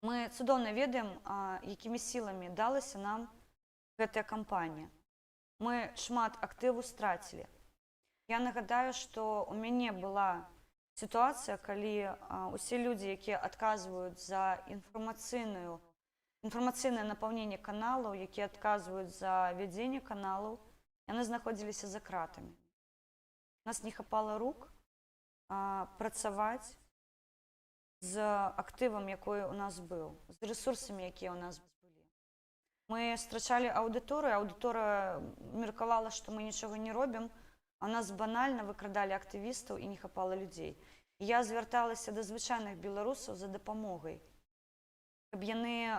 Мы цудоўна ведаем, якімі сіламі далася нам гэтая кампанія. Мы шмат актыву страцілі. Я нагадаю, што у мяне была сітуацыя, калі усе людзі, якія адказваюць за інфармацыйнае напаўненне каналаў, якія адказваюць за вядзенне каналаў, яны знаходзіліся за кратамі. Нас не хапала рук працаваць з актывам, якой у нас быў, з рэсурсамі, якія ў нас былі. Мы страчалі аўдыторыю, аўдыторыя меркавала, што мы нічога не робім, а нас банальна выкрадалі актывістаў і не хапала людзей. Я звярталася да звычайных беларусаў за дапамогай, каб яны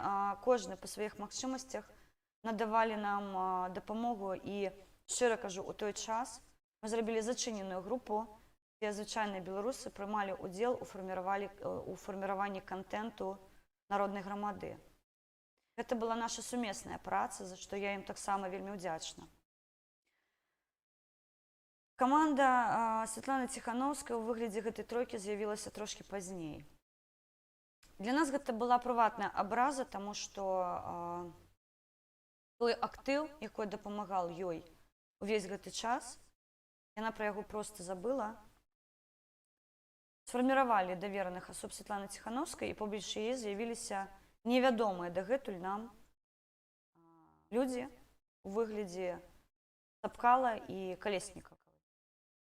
кожны па сваіх магчымасцях надавалі нам дапамогу. І шчыра кажу, у той час мы зрабілі зачыненую групу, дзе звычайныя беларусы прымалі ўдзел у фарміраванні кантэнту народнай грамады. Гэта была наша сумесная праца, за што я ім таксама вельмі ўдзячна. Каманда Святланы Ціханаўскай у выглядзе гэтай тройкі з'явілася трошкі пазней. Для нас гэта была прыватная абраза, таму што той актыў, якой дапамагаў ёй увесь гэты час, яна пра яго проста забыла. Сфарміравалі давераных асоб Святланы Ціханаўскай, і побач яе з'явіліся невядомыя дагэтуль нам людзі у выглядзе Цапкала і Калеснікаў.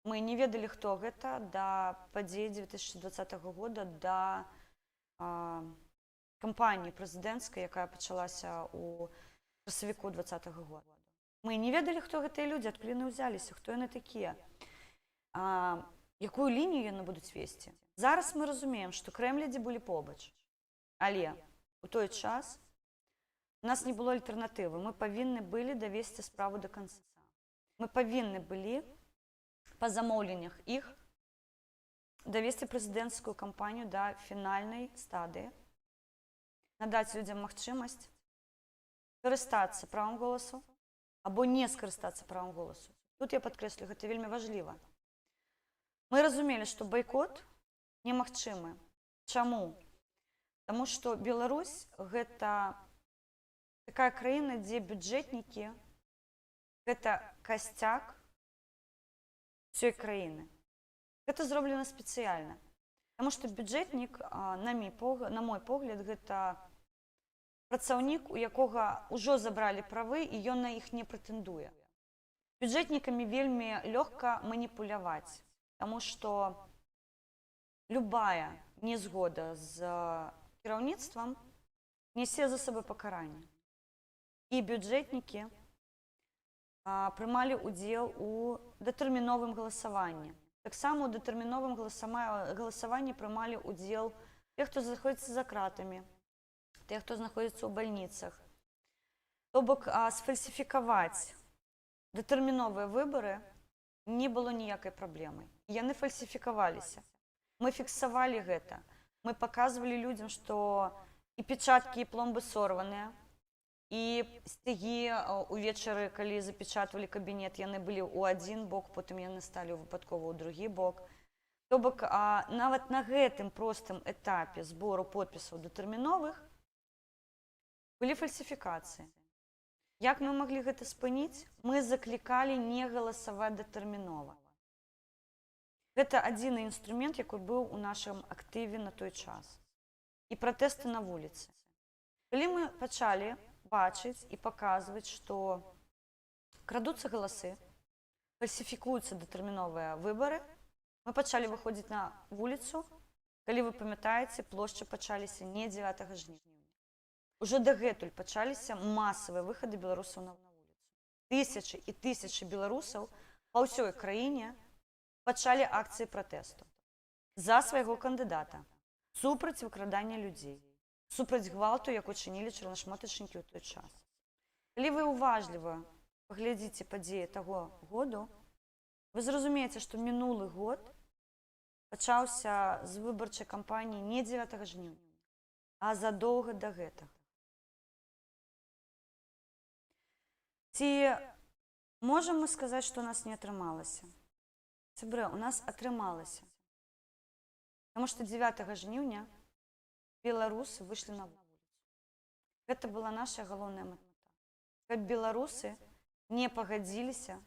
Мы не ведалі, хто гэта да падзей 2020 года, да кампаніі прэзідэнцкай, якая пачалася ў красавіку 2020 года. Мы не ведалі, хто гэтыя людзі, адкуль яны ўзяліся, хто яны такія, якую лінію яны будуць весці. Зараз мы разумеем, што крэмлядзі былі побач, але у той час у нас не было альтэрнатывы. Мы павінны былі давесці справу да канца. Мы павінны былі па замоўленнях іх давесці прэзідэнцкую кампанію да фінальнай стадыі, надаць людзям магчымасць скарыстацца правам голасу або не скарыстацца правам голасу. Тут я падкрэслю, гэта вельмі важліва. Мы разумелі, што байкот немагчымы. Чаму? Таму што Беларусь гэта такая краіна, дзе бюджэтнікі гэта касцяк всей краіны. Гэта зроблена спецыяльна. Таму што бюджэтнік, на мой погляд, гэта працаўнік, у якога ўжо забралі правы, і ён на іх не прэтэндуе. Бюджэтнікамі вельмі лёгка маніпуляваць, таму што любая незгода з кіраўніцтвам нясе за сабой пакаранне. І бюджэтнікі прымалі ўдзел у датэрміновым галасаванні. Таксама ў датэрміновым галасаванні прымалі ўдзел тых, хто знаходзіцца за кратамі, тых, хто знаходзіцца ў бальніцах. То бок сфальсіфікаваць датэрміновыя выбары не было ніякай праблемы. Яны фальсіфікаваліся. Мы фіксавалі гэта. Мы паказвалі людзям, што і печаткі, і пломбы сорваныя, і сцягі увечары, калі запечатвалі кабінет, яны былі ў адзін бок, потым яны сталі выпадкова ў другі бок. То бок, нават на гэтым простым этапе збору подпісаў датэрміновых былі фальсіфікацыі. Як мы маглі гэта спыніць? Мы заклікалі не галасаваць датэрмінова. Гэта адзіны інструмент, які быў у нашым актыве на той час. І пратэсты на вуліцы. Калі мы пачалі бачыць і паказваць, што крадуцца галасы, фальсіфікуюцца датэрміновыя выбары, мы пачалі выходзіць на вуліцу, калі вы памятаеце, плошчы пачаліся не 9 жніўня. Ужо дагэтуль пачаліся масавыя выхады беларусаў на вуліцу. Тысячы і тысячы беларусаў па ўсёй краіне пачалі акцыі пратэсту за свайго кандыдата, супраць выкрадання людзей, супраць гвалту, як учынілі чарнашмотачнікі ў той час. Калі вы уважліва паглядзіце падзеі таго году, вы зразумееце, што мінулы год пачаўся з выбарчай кампаніі не 9 жніўня, а задоўга да гэтага. Ці можам мы сказаць, што у нас не атрымалася? Сябры, у нас атрымалася. Таму што 9 жніўня беларусы выйшлі на вуліцу. Гэта была наша галоўная мэта. Каб беларусы не пагадзіліся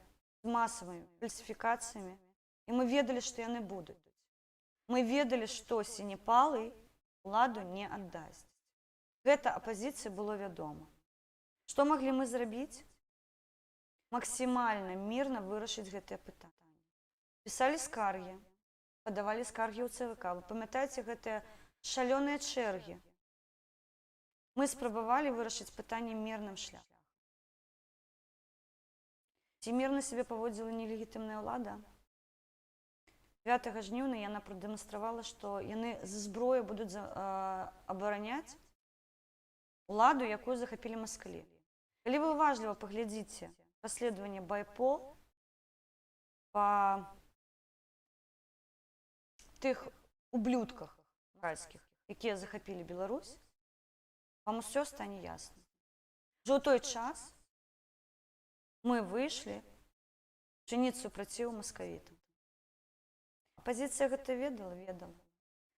з масавымі фальсіфікацыямі, і мы ведалі, што яны будуць. Мы ведалі, што сінепалы ўладу не аддасць. Гэта апазіцыі было вядома. Што маглі мы зрабіць? Максімальна мірна вырашыць гэтае пытанне. Пісалі скаргі, падавалі скаргі ў ЦВК. Вы памятаеце гэтыя шалёныя чэргі? Мы спрабавалі вырашыць пытанне мірным шляхам. Ці мірна сябе паводзіла нелегітымная ўлада? 9 жніўня яна прадэманстравала, што яны з зброяй будуць абараняць уладу, якую захапілі маскалі. Калі вы уважліва паглядзіце расследаванне Байпол па тых ублюдках маральскіх, якія захапілі Беларусь, вам усё стане ясна. Ужо ў той час мы выйшлі чыніць супраціў маскавітам. Апазіцыя гэта ведала? Ведала.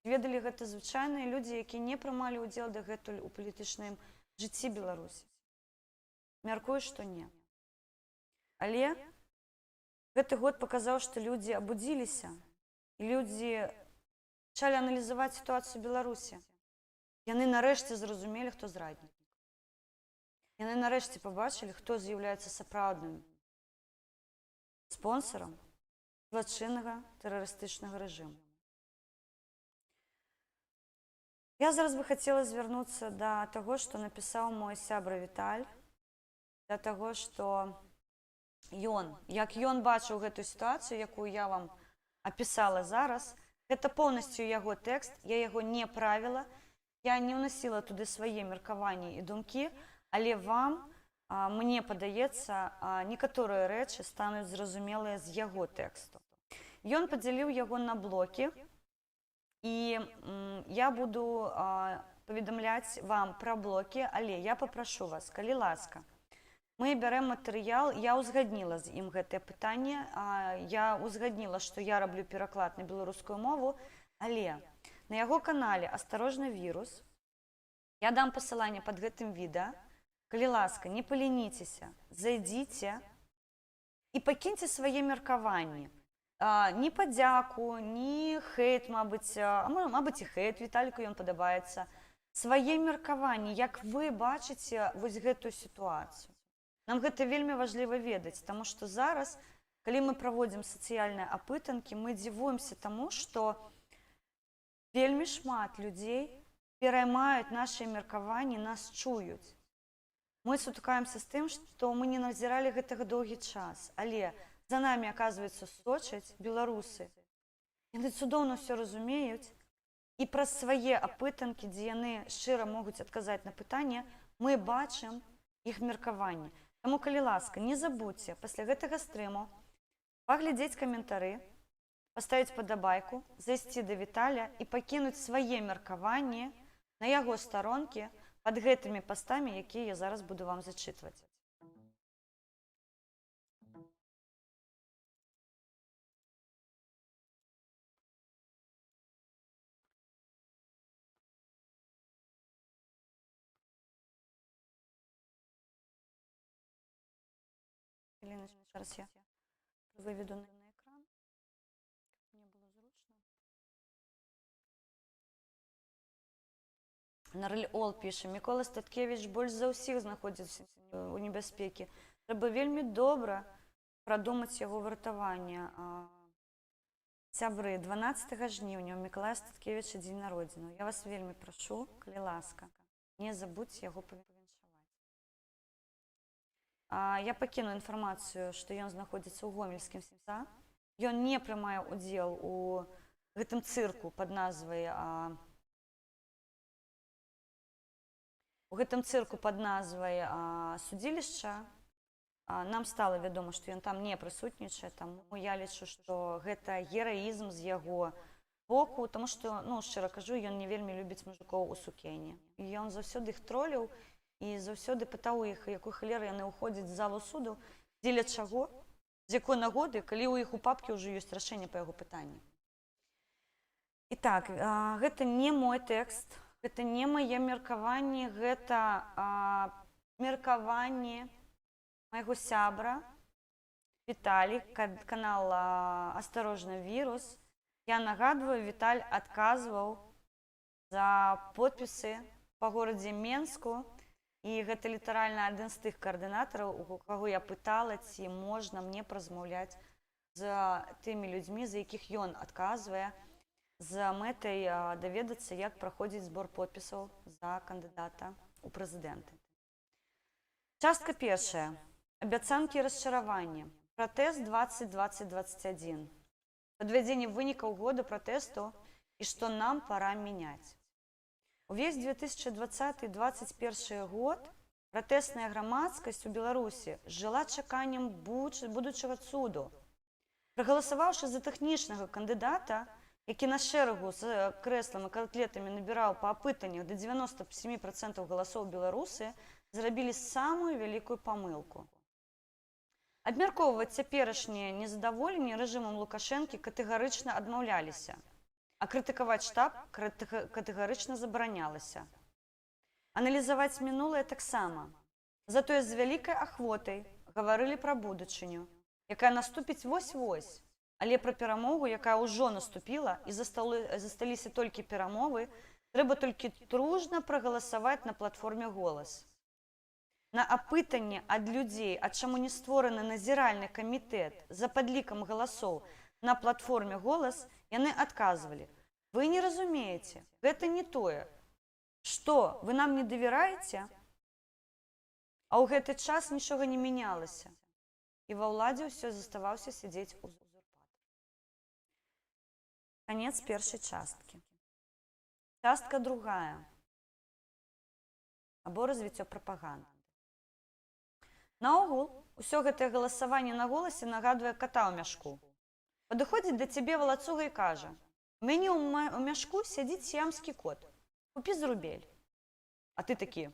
Ведалі гэта звычайныя людзі, якія не прымалі ўдзел дагэтуль у палітычным жыцці Беларусі. Мяркую, што не. Але гэты год паказаў, што людзі абудзіліся, і людзі пачалі аналізаваць сітуацыю Беларусі. Яны нарэшце зразумелі, хто зраднік. Яны нарэшце пабачылі, хто з'яўляецца сапраўдным спонсорам злачыннага тэрарыстычнага рэжыму. Я зараз бы хацела звярнуцца да таго, што напісаў мой сябра Віталь, да таго, што як ён бачыў гэтую сітуацыю, якую я вам апісала зараз, гэта поўнасцю яго тэкст, я яго не правіла, я не ўносіла туды свае меркаванні і думкі, але вам, мне падаецца, некаторыя рэчы стануць зразумелыя з яго тэксту. Ён падзяліў яго на блокі, і я буду паведамляць вам пра блокі, але я папрашу вас, калі ласка, мы бярем матэрыял, я ўзгадніла з ім гэтае пытанне, я ўзгадніла, што я раблю пераклад на беларускую мову, але на яго канале «Асторожны вірус» я дам пасыланне пад гэтым відэа. Калі ласка, не паленіцеся, зайдзіце і пакіньце свае меркаванні. Ні падзяку, ні хейт, мабыць, і хейт Віталіку ён падабаецца. Свае меркаванні, як вы бачыце вось гэтую сітуацыю. Нам гэта вельмі важліва ведаць, таму што зараз, калі мы праводзім сацыяльныя апытанкі, мы дзівуемся таму, што вельмі шмат людзей пераймаюць нашы меркаванні, нас чуюць. Мы сутыкаемся з тым, што мы не назіралі гэтага доўгі час, але за намі, аказваецца, сочаць беларусы. Яны цудоўна ўсё разумеюць, і праз свае апытанкі, дзе яны шчыра могуць адказаць на пытанне, мы бачым іх меркаванні. Таму, калі ласка, не забудзьце пасля гэтага стрыму паглядзець каментары, паставіць падабайку, зайсці да Віталя і пакінуць свае меркаванні на яго старонкі пад гэтымі пастамі, якія я зараз буду вам зачытваць. Зараз я выведу на экран, каб мне было зручна. Нарль Ол піша: Мікола Статкевіч больш за ўсіх знаходзіцца ў небяспекі. Трэба вельмі добра прадумаць яго выратаванне. Сябры, 12 жніўня ў Мікалая Статкевіча дзень народзінаў. Я вас вельмі прашу, калі ласка, не забудзьце яго павіншаваць. Я пакіну інфармацыю, што ён знаходзіцца ў гомельскім СМС. Ён не прымае ўдзел у гэтым цырку пад назвай судзілішча. Нам стала вядома, што ён там не прысутнічае, таму я лічу, што гэта гераізм з яго боку, таму што, шчыра кажу, ён не вельмі любіць мужикоў у сукені. Ён заўсёды іх троліў і заўсёды пытаў у іх, якой халеры яны ўходзяць з залу суду, дзеля чаго, з якой нагоды, калі ў іх у папкі ўжо ёсць рашэнне па яго пытанні. І так, гэта не мой тэкст, гэта не мае меркаванні, гэта меркаванні майго сябра Віталі, канал «Асторожны вірус». Я нагадваю, Віталь адказваў за подпісы па горадзе Менску, і гэта літаральна адзін з тых каардынатараў, у каго я пытала, ці можна мне празмаўляць з тымі людзьмі, за якіх ён адказвае, з мэтай даведацца, як праходзіць збор подпісаў за кандыдата ў прэзідэнты. Частка першая. Абяцанкі і расчараванні. Пратэст 2020-2021. Падвядзенне вынікаў года пратэсту і што нам пора мяняць. Увесь 2020-2021 год пратэсная грамадскасць у Беларусі жыла чаканнем будучага цуду. Прагаласаваўшы за тэхнічнага кандыдата, які на шэрагу з крэслам і котлетамі набіраў па апытаннях да 97% галасоў беларусы, зрабілі самую вялікую памылку. Абмяркоўваць цяперашняе незадаволенне рэжымам Лукашэнкі катэгарычна адмаўляліся, а крытыкаваць штаб катэгарычна забаранялася. Аналізаваць мінулае таксама. Затое з вялікай ахвотай гаварылі пра будучыню, якая наступіць вось-вось, але пра перамогу, якая ўжо наступіла і засталіся толькі перамовы, трэба толькі дружна прагаласаваць на платформе «Голас». На апытанне ад людзей, а чаму не створаны назіральны камітэт за падлікам галасоў на платформе «Голас», яны адказвалі: «Вы не разумееце, гэта не тое. Што, вы нам не давяраеце?» А ў гэты час нічога не мянялася. І ва ўладзе ўсё заставаўся сядзець узурпатар. Канец першай часткі. Частка другая. Або развіццё прапаганды. Наогул, усё гэтае галасаванне на голасе нагадвае кота ў мяшку. Падыходзіць да цябе валацуга і кажа: «У мяне ў мяшку сядзіць сіямскі кот. Купі зрубель». А ты такі: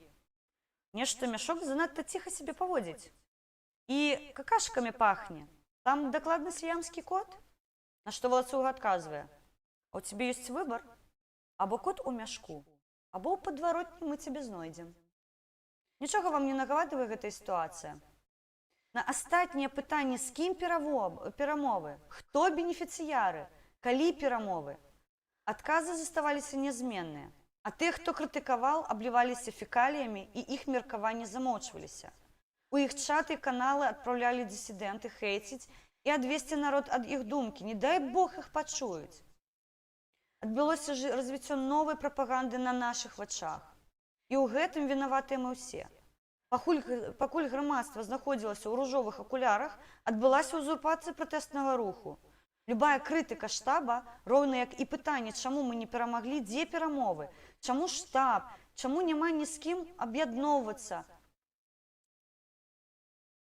«Нешта мяшок занадта ціха сябе паводзіць. І какашкамі пахне. Там дакладна сіямскі кот?» На што валацуга адказвае: «А ў цябе ёсць выбар. Або кот у мяшку, або ў падваротні мы цябе знойдзем». Нічога вам не нагадвае гэтая сітуацыя? На астатнія пытанні, з кім перамовы, хто бенефіцыяры, калі перамовы, адказы заставаліся нязменныя, а тых, хто крытыкаваў, абліваліся фекаліямі і іх меркаванні замоўчваліся. У іх чаты і каналы адпраўлялі дысідэнты хейціць і адвесці народ ад іх думкі, не дай Бог іх пачуюць. Адбылося развіццё новай прапаганды на нашых вачах. І ў гэтым вінаватыя мы ўсе. Пакуль грамадства знаходзілася ў ружовых акулярах, адбылася ўзурпацыя пратэстнага руху. Любая крытыка штаба, роўна як і пытанне, чаму мы не перамаглі, дзе перамовы, чаму штаб, чаму няма ні з кім аб'ядноўвацца.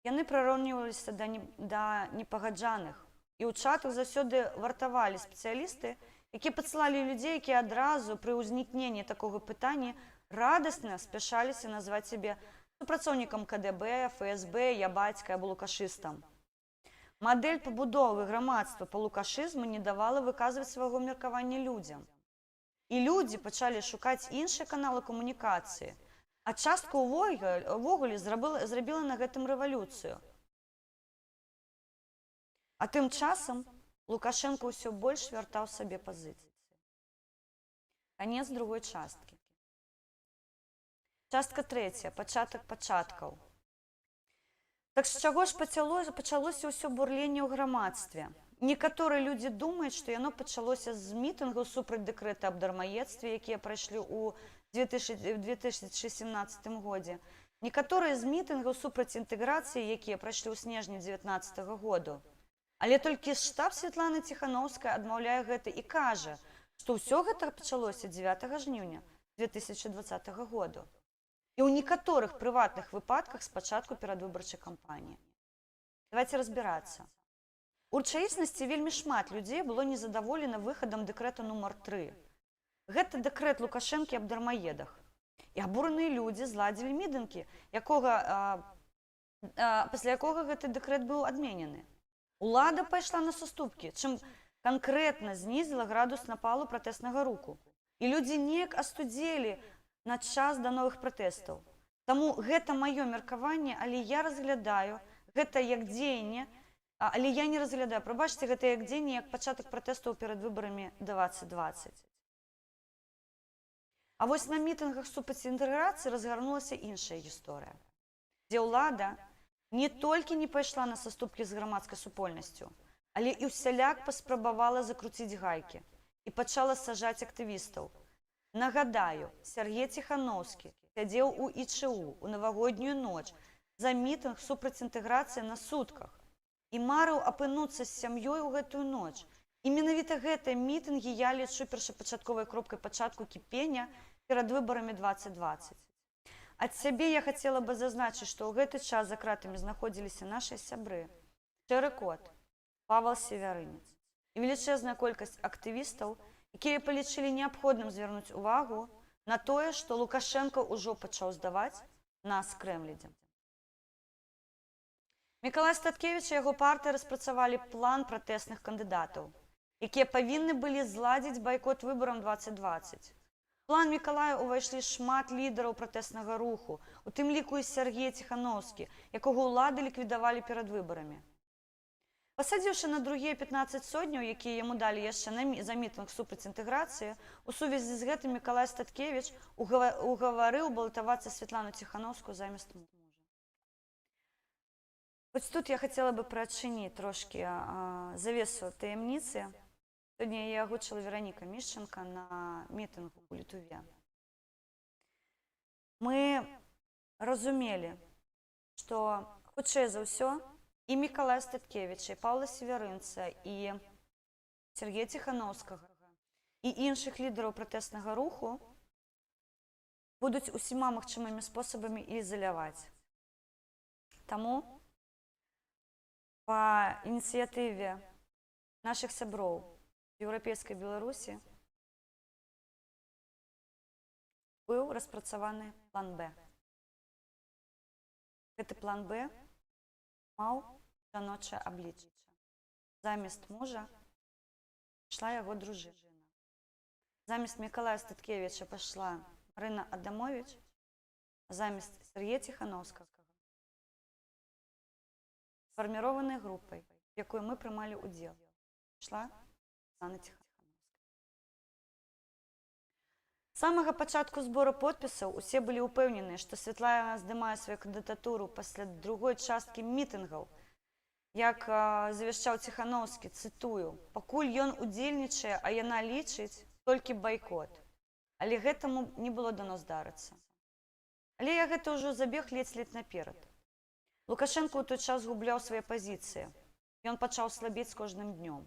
Яны прыраўніваліся да непагаджаных. І ў чатах заўсёды вартавалі спецыялісты, якія падсылалі людзей, якія адразу пры ўзнікненні такога пытання радасна спяшаліся назваць сябе супрацоўнікам КДБ, ФСБ, ябацькай або лукашыстам. Мадэль пабудовы грамадства па лукашызму не давала выказваць свайго меркавання людзям. І людзі пачалі шукаць іншыя каналы камунікацыі, а частка ўвогуле зрабіла на гэтым рэвалюцыю. А тым часам Лукашенко ўсё больш вяртаў сабе пазіцыі. Канец другой часткі. Частка трэця. Пачатак пачаткаў. Так з чаго ж пачалося ўсё бурленне ў грамадстве? Некаторыя людзі думаюць, што яно пачалося з мітынгаў супраць дэкрэта аб дармаедстве, якія прайшлі ў 2017 годзе. Некаторыя з мітынгаў супраць інтэграцыі, якія прайшлі ў снежні 2019 году. Але толькі штаб Святланы Ціханаўскай адмаўляе гэта і кажа, што ўсё гэта пачалося 9 жніўня 2020 году. І ў некаторых прыватных выпадках спачатку перадвыбарчай кампаніі. Давайте разбірацца. У рэчаіснасці вельмі шмат людзей было незадаволена выхадам дэкрэта нумар 3. Гэта дэкрэт Лукашэнкі аб дармаедах. І абураныя людзі зладзілі мітынгі, пасля якога гэты дэкрэт быў адменены. Улада пайшла на саступкі, чым канкрэтна знізіла градус напалу пратэснага руху. І людзі неяк астудзелі на час да новых пратэстаў. Таму гэта маё меркаванне, але я разглядаю гэта як дзеянне, але я не разглядаю, прабачце, гэта як дзеянне, як пачатак пратэстаў перад выбарамі 2020. А вось на мітынгах супраць інтэграцыі разгарнулася іншая гісторыя, дзе ўлада не толькі не пайшла на саступкі з грамадскай супольнасцю, але і ўсяляк паспрабавала закруціць гайкі і пачала сажаць актывістаў. Нагадаю, Сергей Ціханаўскі сядзеў у ІЧУ у навагоднюю ноч за мітынг супраць інтэграцыі на сутках і марыў апынуцца з сям'ёй у гэтую ноч. І менавіта гэтыя мітынгі я лічу першапачатковай кропкай пачатку кіпення перад выбарамі 2020. Ад сябе я хацела бы зазначыць, што ў гэты час за кратамі знаходзіліся нашыя сябры Шэры кот, Павел Севярынец і велічэзная колькасць актывістаў, якія палічылі неабходным звярнуць увагу на тое, што Лукашенко ўжо пачаў здаваць нас Крэмлідзе. Мікалай Статкевіч і яго партыя распрацавалі план пратэсных кандыдатаў, якія павінны былі зладзіць байкот выбарам 2020. План Мікалая ўвайшлі шмат лідараў пратэснага руху, у тым ліку і Сергей Ціханаўскі, якога ўлады ліквідавалі перад выбарамі. Пасадзіўшы на другія 15 сотняў, якія яму далі яшчэ за мітынг супраць інтэграцыі, у сувязі з гэтым Мікалай Статкевіч угаварыў балатавацца Святлану Ціханаўскую замест мужа. Ось тут я хотіла би прочинити трошки завісу таємниці. Сьогодні її озвучила Вероніка Міщенко на мітингу у Литві. Ми розуміли, що хутчэй за ўсё і Миколая Статкевича, і Павла Северынца, і Сергея Тихановскага, і іншых лідараў пратэснага руху будуць усіма магчымымі спосабамі ізаляваць. Таму па ініцыятыве нашых сяброў Еўрапейскай Беларусі быў распрацаваны план Б. Гэты план Б маў жаночае аблічча. Замест мужа ішла яго дружына. Замест Миколая Статкевича пашла Марына Адамович, а замест Сергея Тихановскага сфарміраванай групай, в якой мы прымалі ўдзел, ішла Оксана Тихановская. З самага пачатку збору подпісаў усе былі ўпэўнены, што Святлана здымае сваю кандыдатуру пасля другой часткі мітынгаў. Як завяшчаў Тихановскі, цытую, «Пакуль ён удзельнічае, а яна лічыць, толькі байкот». Але гэтаму не было дано здарыцца. Але я гэта ўжо забег ледзь наперад. Лукашенко ў той час губляў свае пазіцыі. Ён пачаў слабець з кожным днём.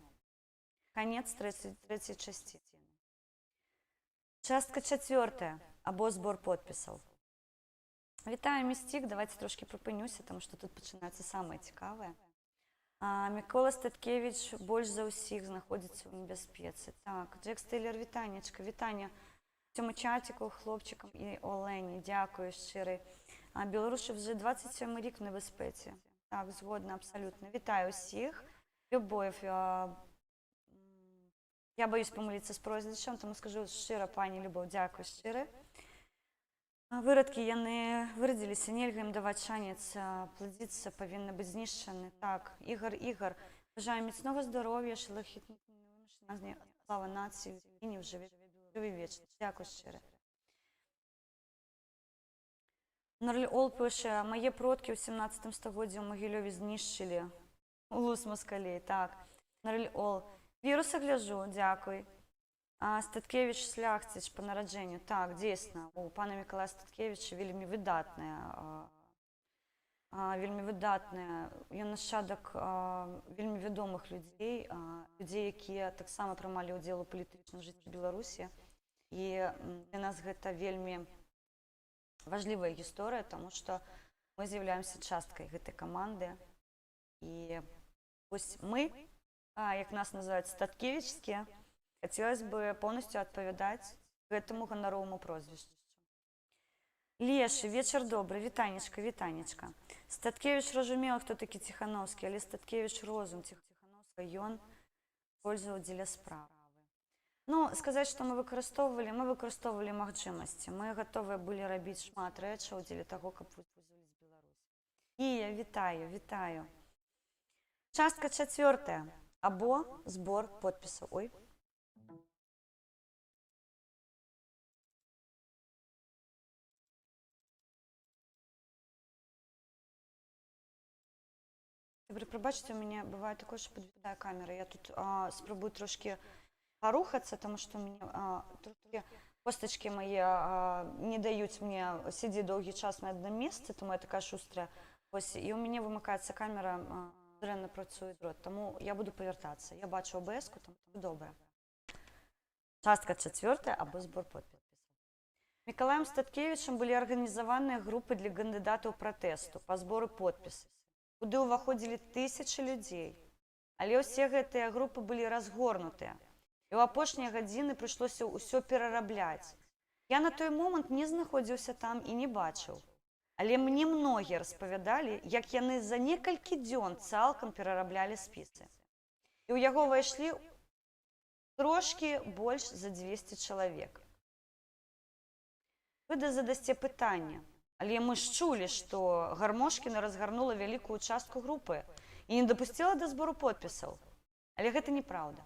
Канец трэцяй часціны. Частка 4, або збор подпісаў. Вітаю, Містік, давайте трошки припинюся, тому що тут починається саме цікаве. Микола Статкевич больш за ўсіх знаходзіцца ў небяспецы. Так, Джек Стейлер, вітанечка, вітання цьому чатіку, хлопчикам і Олені, дякую щирий. Білорусі вже 27 рік в небезпеці. Так, згодна, абсолютно. Вітаю всіх. Любов, я боюсь помилитися з прозвищем, тому скажу щиро, пані Любов, дякую щиро. Выродкі, яны вырадзіліся, нельга ім даваць шанец плодзіцца, павінны быць знішчаны. Так, Ігор, бажаю міцнога здароўя, шалахітных, слава нації, і не вживі вечна. Дякую щиро. Нарль-Ол пише, мае продкі ў 17 стагоддзі ў Магілёве знішчылі. Улус москалей, так. Нарль-Ол, віруса гляжу, дякуй. Статкевич Шляхціч по нараджэнню. Так, дзейсна, у пана Миколая Статкевича вельмі выдатная. Ён нашчадак вельмі вядомых людзей, якія таксама прымалі ўдзел у палітычным жыцці Беларусі. І для нас гэта вельмі важлівая гісторыя, тому што мы з'яўляемся часткай гэтай каманды. І вось мы, як нас называюць, статкевічскія, хотелось бы полностью адпавядаць гэтаму ганароваму прозвішчу. Лешы, вечар добры, вітанечка, вітанечка. Статкевич разумеў, хто такі Тихановскі, але Статкевич розум Тихановскага ён использовал дзеля справы. Ну, сказаць, што мы выкарыстоўвалі магчымасці. Мы гатовыя былі рабіць шмат рэчаў дзеля таго, каб вызваліць Беларусь. І я вітаю. Частка 4, або збор подпісаў. Ой. Прибачте, у меня бывает такое, что подвидаю камеру. Я тут спробую трошки порухаться, потому что у меня трошки косточки мои не дают мне сидеть долгий час на одном месте, тому я такая шустрая. И у меня вымыкается камера, дрэнна працуе дрот, тому я буду повертаться. Я бачу ОБС-ку, тому добре. Частка 4, або збор подписів. Миколаем Статкевичем были организованы группы для кандидатаў пратэсту по збору подпісаў, куды ўваходзілі тысячы людзей. Але ўсе гэтыя групы былі разгорнутыя. І ў апошнія гадзіны прыйшлося ўсё перарабляць. Я на той момант не знаходзіўся там і не бачыў. Але мне многія распавядалі, як яны за некалькі дзён цалкам перараблялі спісы. І ў яго ўвайшлі трошкі больш за 200 чалавек. Вы задасце пытанне. Але мы ж чулі, што Гармошкіна разгарнула вялікую частку групы і не дапусціла да збору подпісаў. Але гэта неправда.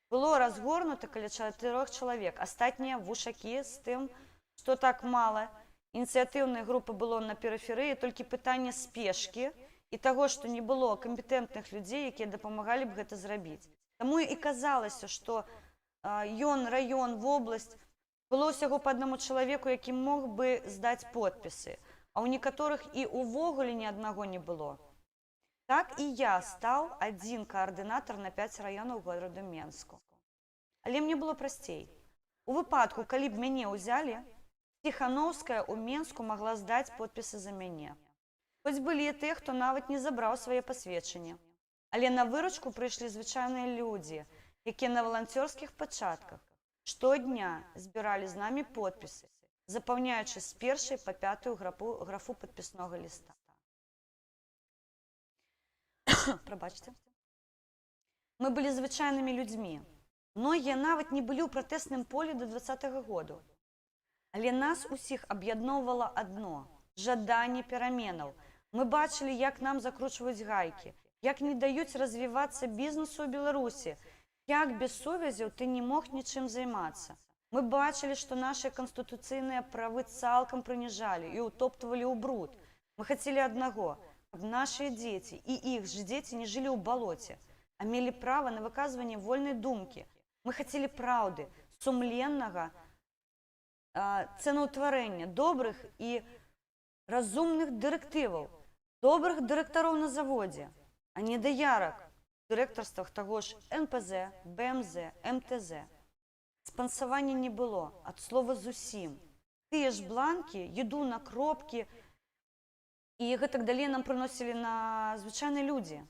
Было разгорнута каля 4 чалавек. Астатнія вушакі з тым, што так мала. Ініцыятыўнай групы было на перыферыі, толькі пытанне спешкі і таго, што не было кампетэнтных людзей, якія дапамагалі б гэта зрабіць. Таму і казалася, што ён, раён, вобласць, было ўсяго па аднаму чалавеку, які мог бы здаць подпісы, а ў некаторых і ўвогуле ні аднаго не было. Так і я стаў адзін каардынатар на 5 раёнаў гораду Менску. Але мне было прасцей. У выпадку, калі б мяне ўзялі, Ціхановская ў Менску магла здаць подпісы за мяне. Хоць былі тыя, хто нават не забраў свае пасведчанні. Але на выручку прыйшлі звычайныя людзі, якія на валанцёрскіх пачатках штодня збіралі з намі подпісы, запаўняючы з 1 па 5 графу падпіснога ліста. Прабачце. Мы былі звычайнымі людзьмі. Многія нават не былі ў пратэсным полі да 20-го году. Але нас усіх аб'ядноўвала адно – жаданне пераменаў. Мы бачылі, як нам закручваюць гайкі, як не даюць развівацца бізнесу ў Беларусі, як без сувязяў ты не мог нічым займацца. Мы бачылі, што нашыя канстытуцыйныя правы цалкам прыніжалі і ўтоптвалі ў бруд. Мы хацелі аднаго, каб нашыя дзеці і іх ж дзеці не жылі ў балоце, а мелі права на выказванне вольнай думкі. Мы хацелі праўды, сумленнага цэнаўтварэння, добрых і разумных дырэктываў, добрых дырэктароў на заводзе, а не даярак у дырэктарствах таго ж НПЗ, БМЗ, МТЗ. Спансавання не было, ад слова зусім. Тыя ж бланкі, еду на кропкі і гэтак далей нам прыносілі на звычайныя людзі.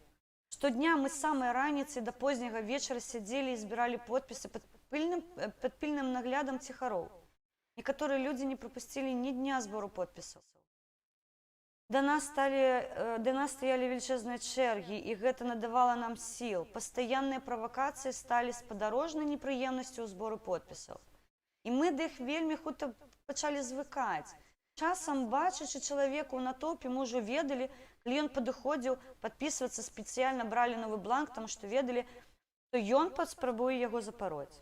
Штодня мы з самай раніцы да позняга вечара сядзелі і збіралі подпісы пад пільным наглядам ціхароў. Некаторыя людзі не прапусцілі ні дня збору подпісаў. Да нас стаялі велічэзныя чэргі, і гэта надавала нам сіл. Пастаянныя правакацыі сталі спадарожнай непрыемнасцю ў збору подпісаў. І мы да іх вельмі хутка пачалі звыкаць. Часам, бачачы чалавека ў натоўпе, мы ўжо ведалі, калі ён падыходзіў падпісвацца, спецыяльна бралі новы бланк, таму што ведалі, што ён паспрабуе яго запароць.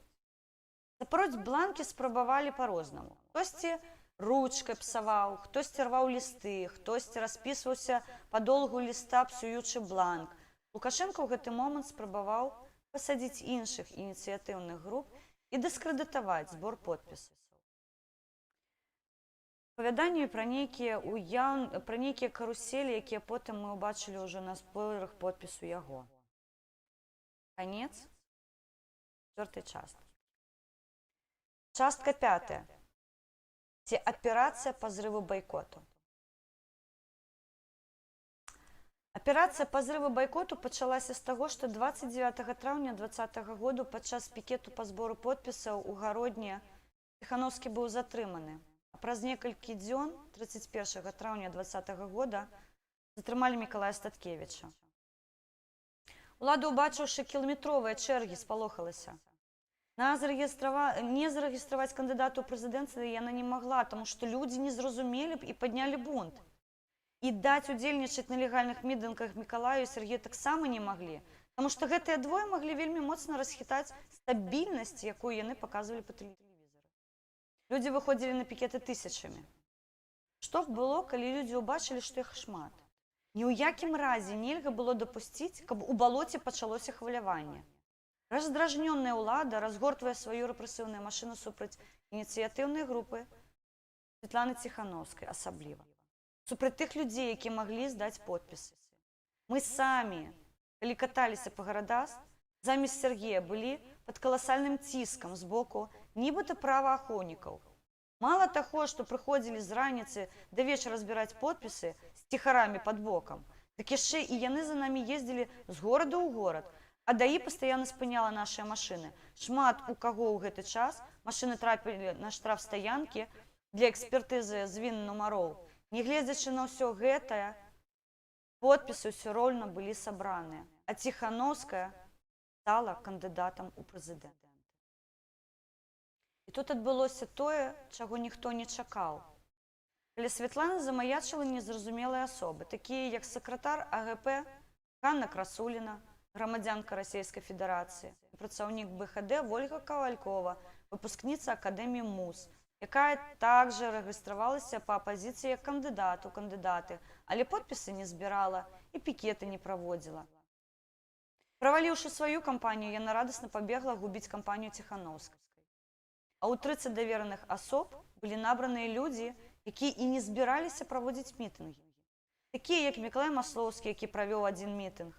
Запароць бланкі спрабавалі па-рознаму. Хтосьці ручкай псаваў, хтосьці рваў лісты, хтосьці распісваўся падолгу ліста, псуючы бланк. Лукашенко ў гэты момант спрабаваў пасадзіць іншых ініцыятыўных груп і дыскрэдытаваць збор подпісаў. Апавяданні пра нейкія каруселі, якія потым мы ўбачылі ўжо на спойлерах подпісу яго. Канец 4-й часткі. Частка 5. Ці аперацыя па зрыву байкоту. Аперацыя па зрыву байкоту пачалася з таго, што 29 траўня 2020 году падчас пікету па збору подпісаў у Гародні Ціхановскі быў затрыманы. А праз некалькі дзён, 31 траўня 2020 года, затрымалі Мікалая Статкевіча. Улада, убачыўшы кіламетровыя чэргі, спалохалася. Не зарэгістраваць кандыдату ў прэзідэнцыі яна не магла, таму што людзі не зразумелі б і паднялі бунт. І даць удзельнічаць на легальных мітынгах Мікалаю і Сергею таксама не маглі, таму што гэтыя двое маглі вельмі моцна расхітаць стабільнасць, якую яны паказвалі па тэлевізоры. Людзі выходзілі на пікеты тысячамі. Што б было, калі людзі ўбачылі, што іх шмат? Ні ў якім разе нельга было дапусціць, каб у балоце пачалося хваляванне. Раздражнёная ўлада разгортвае сваю рэпрэсіўную машыну супраць ініцыятыўнай групы Святланы Ціхановскай асабліва. Супраць тых людзей, якія маглі здаць подпісы. Мы самі, калі каталіся па гарадах, замест Сергея былі пад каласальным ціскам з боку нібыта праваахоўнікаў. Мала таго, што прыходзілі з раніцы да вечара збіраць подпісы з ціхарамі пад бокам, так яшчэ і яны за намі ездзілі з горада ў горад, а ДАІ пастаянна спыняла нашыя машыны. Шмат у каго ў гэты час машыны трапілі на штрафстаянкі для экспертызы звін нумароў. Не гледзячы на ўсё гэтае, подпісы ўсё роўна былі сабраныя, а Ціхановская стала кандыдатам у прэзідэнты. І тут адбылося тое, чаго ніхто не чакаў. Каля Святланы замаячылі незразумелыя асобы, такія як сакратар АГП Ганна Красуліна, грамадзянка Расійскай Федэрацыі, працаўнік БХД Вольга Кавалькова, выпускніца Акадэміі МУЗ, якая также рэгістравалася па апазіцыі як кандыдат у кандыдаты, але подпісы не збірала і пікеты не праводзіла. Праваліўшы сваю кампанію, яна радасна пабегла губіць кампанію Ціханаўскай. А ў 30 давераных асоб былі набраныя людзі, якія і не збіраліся праводзіць мітынгі. Такія, як Мікалай Маслоўскі, які правёў адзін мітынг,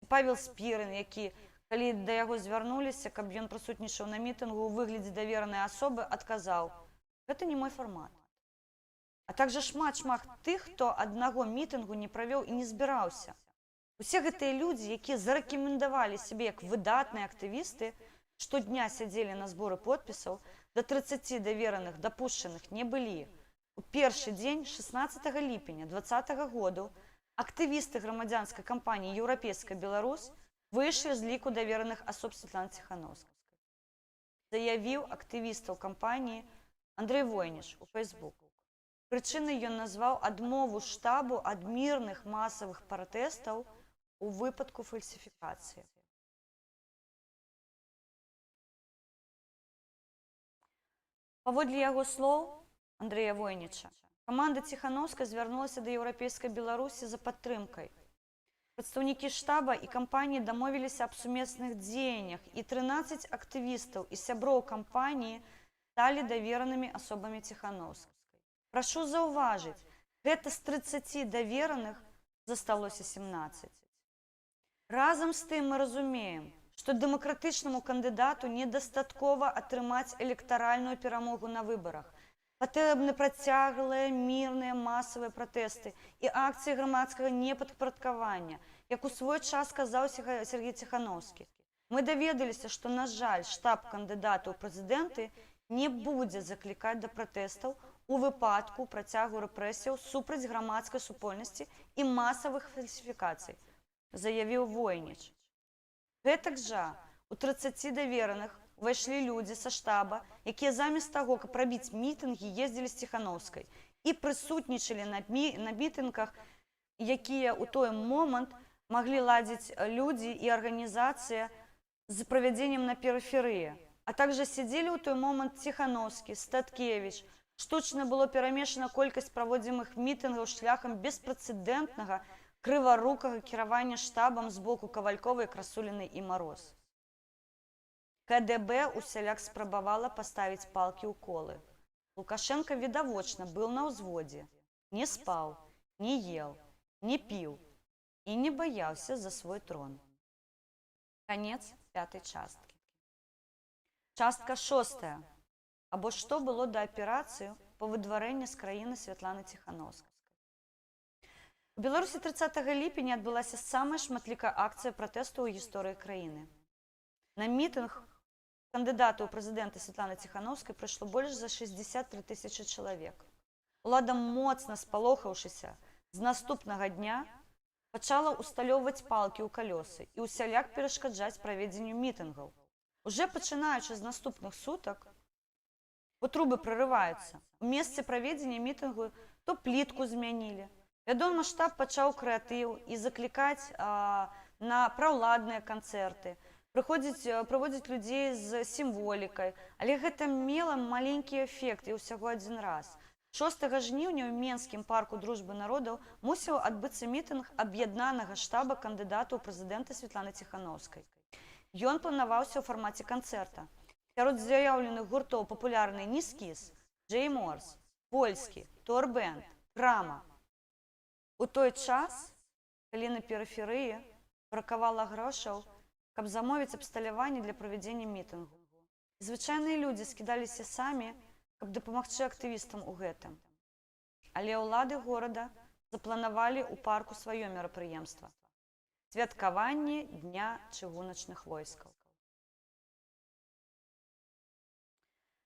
Павел Спірын, які, калі да яго звярнуліся, каб ён прысутнічаў на мітынгу ў выглядзе даверанай асобы, адказаў: «Гэта не мой фармат». А также шмат тых, хто аднаго мітынгу не правёў і не збіраўся. Усе гэтыя людзі, якія зарэкамендавалі сябе як выдатныя актывісты, штодня сядзелі на зборы подпісаў, до 30 давераных дапушчаных не былі. У першы дзень 16 ліпеня 2020 году актывісты грамадзянскай кампаніі «Еўрапейская Беларусь» выйшлі з ліку давераных асоб Светланы Ціханаўскай. Заявіў актывістаў кампаніі Андрэй Войніч у Фейсбуку. Прычынай ён назваў адмову штабу ад мірных масавых пратэстаў у выпадку фальсіфікацыі. Паводле яго слоў, Андрэя Войніча, каманда Ціханаўскай звярнулася да Еўрапейскай Беларусі за падтрымкай. Прадстаўнікі штаба і кампаніі дамовіліся аб сумесных дзеяннях, і 13 актывістаў і сяброў кампаніі сталі даверанымі асобамі Ціханаўскай. Прашу заўважыць, гэта з 30 давераных засталося 17. Разам з тым мы разумеем, што дэмакратычнаму кандыдату недастаткова атрымаць электаральную перамогу на выбарах. Патрэбны працяглыя, мірныя масавыя пратэсты і акцыі грамадскага непадпарадкавання, як у свой час сказаў Сергей Ціханаўскі. Мы даведаліся, што, на жаль, штаб кандыдата ў прэзідэнты не будзе заклікаць да пратэстаў у выпадку працягу рэпрэсіяў супраць грамадскай супольнасці і масавых фальсіфікацый, заявіў Войніч. Гэтак жа у 30 давераных увайшлі людзі са штаба, якія замест таго, каб рабіць мітынгі, ездзілі з Ціханаўскай і прысутнічалі на мітынгах, якія ў той момант маглі ладзіць людзі і арганізацыя з правядзеннем на перыферыі. А также сядзелі ў той момант Ціханаўскі, Статкевіч. Штучна было перамешана колькасць праводзімых мітынгаў шляхам беспрэцэдэнтнага крыварукага кіравання штабам з боку Кавальковай, Красуліной і Мароз. КДБ усяляк спрабавала паставіць палкі ў колы. Лукашенко відавочна быў на ўзводзе, не спаў, не ел, не піў і не баяўся за свой трон. Канец 5-й часткі. Частка 6. Або што было да аперацыі па выдварэнні з краіны Святланы Ціханаўскай. У Беларусі 30 ліпеня адбылася самая шматлікая акцыя пратэсту ў гісторыі краіны. На мітынг кандыдата ў прэзідэнты Светланы Ціханаўскай прыйшло больш за 63 тысячы чалавек. Улада, моцна спалохаўшыся, з наступнага дня пачала ўсталёўваць палкі ў калёсы і ўсяляк перашкаджаць правядзенню мітынгаў. Уже пачынаючы з наступных сутак, бо трубы прарываюцца. У месцы правядзення мітынгу то плітку змянілі. Вядома, штаб пачаў крэатыў і заклікаць на праўладныя канцэрты, прыводзіць людзей з сімволікай, але гэта мела маленькі эфект і ўсяго адзін раз. 6 жніўня ў Менскім парку дружбы народаў мусіў адбыцца мітынг аб'яднанага штаба кандыдата ў прэзідэнты Светланы Ціханаўскай. Ён планаваўся ў фармаце канцэрта. Сярод заяўленых гуртоў папулярны Ніскіс, Джей Морс, Польскі, Торбэнд, Крама. У той час, калі на перыферыі бракавала грошаў, каб замовіць абсталяванне для правядзення мітынгу. Звычайныя людзі скідаліся самі, каб дапамагчы актывістам у гэтым. Але ўлады горада запланавалі ў парку сваё мерапрыемства – святкаванне Дня чыгуначных войскаў.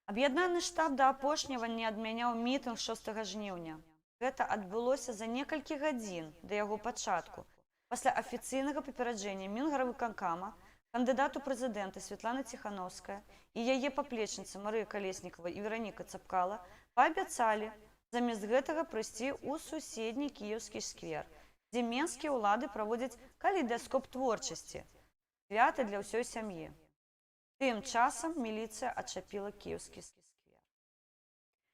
Аб'яднаны штаб да апошняга не адмяняў мітынг 6 жніўня. Гэта адбылося за некалькі гадзін да яго пачатку, пасля афіцыйнага папераджэння Мінгарвыканкама, кандыдату прэзідэнта Светлана Ціханаўская і яе паплечніцы Марыя Калеснікава і Вераніка Цапкала паабяцалі замест гэтага прыйсці ў суседні Кіеўскі сквер, дзе менскія ўлады праводзяць калейдаскоп творчасці, свята для ўсёй сям'і. Тым часам міліцыя адчапіла Кіеўскі сквер.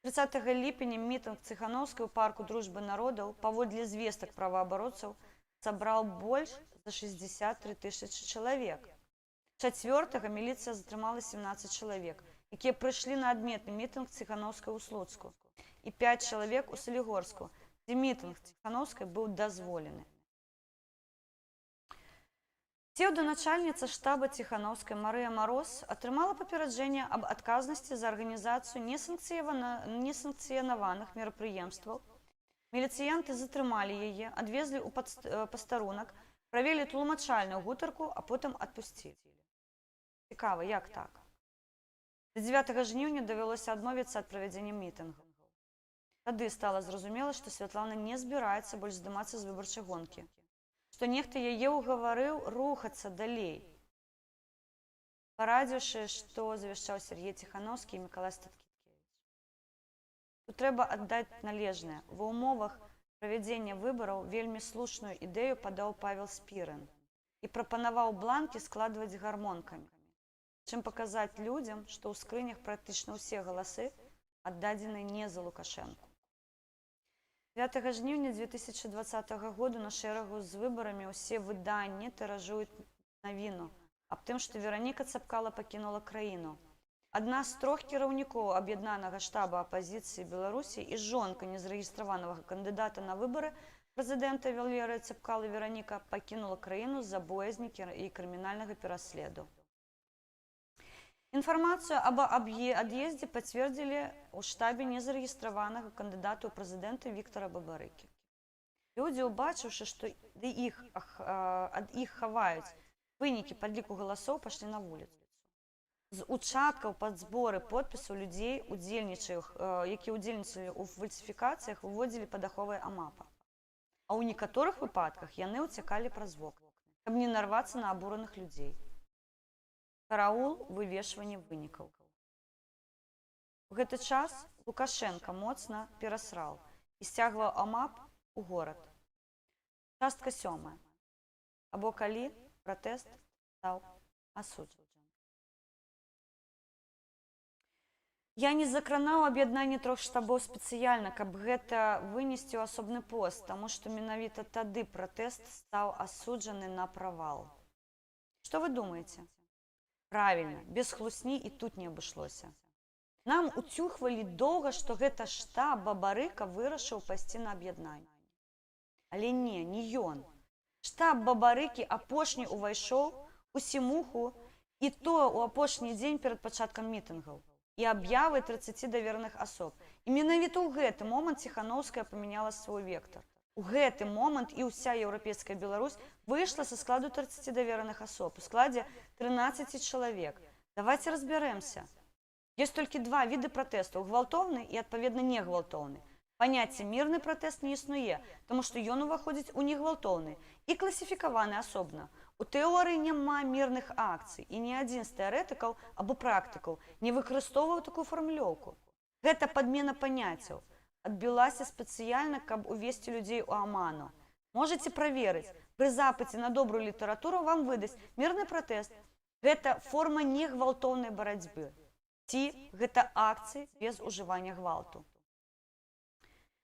30 ліпеня мітынг Ціханаўскай у парку дружбы народаў, паводле звестак праваабаронцаў, сабраў больш за 63 тысячы чалавек. 4-го міліцыя затрымала 17 чалавек, якія прыйшлі на адметны мітынг Ціханаўскай у Слуцку, і 5 чалавек у Салігорску, дзе мітынг Ціханаўскай быў дазволены. Псевдоначальніца штаба Ціханаўскай Марыя Мароз атрымала папераджэнне аб адказнасці за арганізацыю несанкцыянаваных мерапрыемстваў. Міліцыянты затрымалі яе, адвезлі ў пастарунак, правялі тлумачальную гутарку, а потым адпусцілі. Цікава, як так? До 9 жніўня давялося адмовіцца ад правядзення мітынгу. Тады стала зразумела, што Святлана не збіраецца больш здымацца з выбарчай гонкі, што нехта яе ўгаварыў рухацца далей, парадзіўшы, што завяшчаў Сергей Ціханаўскі і Мікалай Статкевіч. Тут трэба аддаць належнае. Ва ўмовах правядзення выбараў вельмі слушную ідэю падаў Павел Спірын і прапанаваў бланкі складваць гармонкамі, чым паказаць людзям, што ў скрынях практычна ўсе галасы аддадзены не за Лукашэнку. 9 жніўня 2020 году на шэрагу з выбарамі ўсе выданні тыражуюць навіну аб тым, што Вераніка Цапкала пакінула краіну. Адна з 3 кіраўнікоў аб'яднанага штаба апазіцыі Беларусі і жонка незарэгістраванага кандыдата на выбары прэзідэнта Валерыя Цапкалы Вераніка пакінула краіну з-за боязні і крымінальнага пераследу. Інфармацыю аб ад'ездзе пацвердзілі ў штабе незарэгістраванага кандыдата ў прэзідэнты Віктара Бабарыкі. Людзі, убачыўшы, што ад іх хаваюць вынікі падліку галасоў, пашлі на вуліцу. З участкаў пад зборы подпісаў людзей, якія ўдзельнічалі ў фальсіфікацыях, выводзілі пад аховай АМАПа. А ў некаторых выпадках яны ўцякалі праз вокны, каб не нарвацца на абураных людзей. Караул вывешвання вынікаў. У гэты час Лукашенка моцна перасраў і сцягваў АМАП у горад. Частка 7. Або калі пратэст стаў асуджаны. Я не закранаў аб'яднанне 3 штабоў спецыяльна, каб гэта вынесці ў асобны пост, таму што менавіта тады пратэст стаў асуджаны на правал. Што вы думаеце? Правільна, без хлусні і тут не абышлося. Нам уцюхвалі доўга, што гэта штаб Бабарыка вырашыў пайсці на аб'яднанне. Але не ён. Штаб Бабарыкі апошні ўвайшоў у сімуху, і то ў апошні дзень перад пачаткам мітынгаў і аб'явай 30 давераных асоб. І менавіта ў гэты момант Ціханаўская памяняла свой вектар. У гэты момант і ўся еўрапейская Беларусь выйшла са складу 30 давераных асоб у складзе 13 чалавек. Давайте разбярэмся. Ёсць толькі 2 віды пратэстаў: гвалтоўны і, адпаведна, негвалтоўны. Паняцце мірны пратэст не існуе, таму што ён уваходзіць у негвалтоўны і класіфікаваны асобна. У тэорыі няма мірных акцый, і ні адзін з тэарэтыкаў або практыкаў не выкарыстоўваў такую фармулёўку. Гэта падмена паняццяў. Адбілася спецыяльна, каб увесці людзей у аману. Можаце праверыць, пры запыце на добрую літаратуру вам выдасць мірны пратэст. Гэта форма негвалтоўнай барацьбы. Ці гэта акцыі без ужывання гвалту.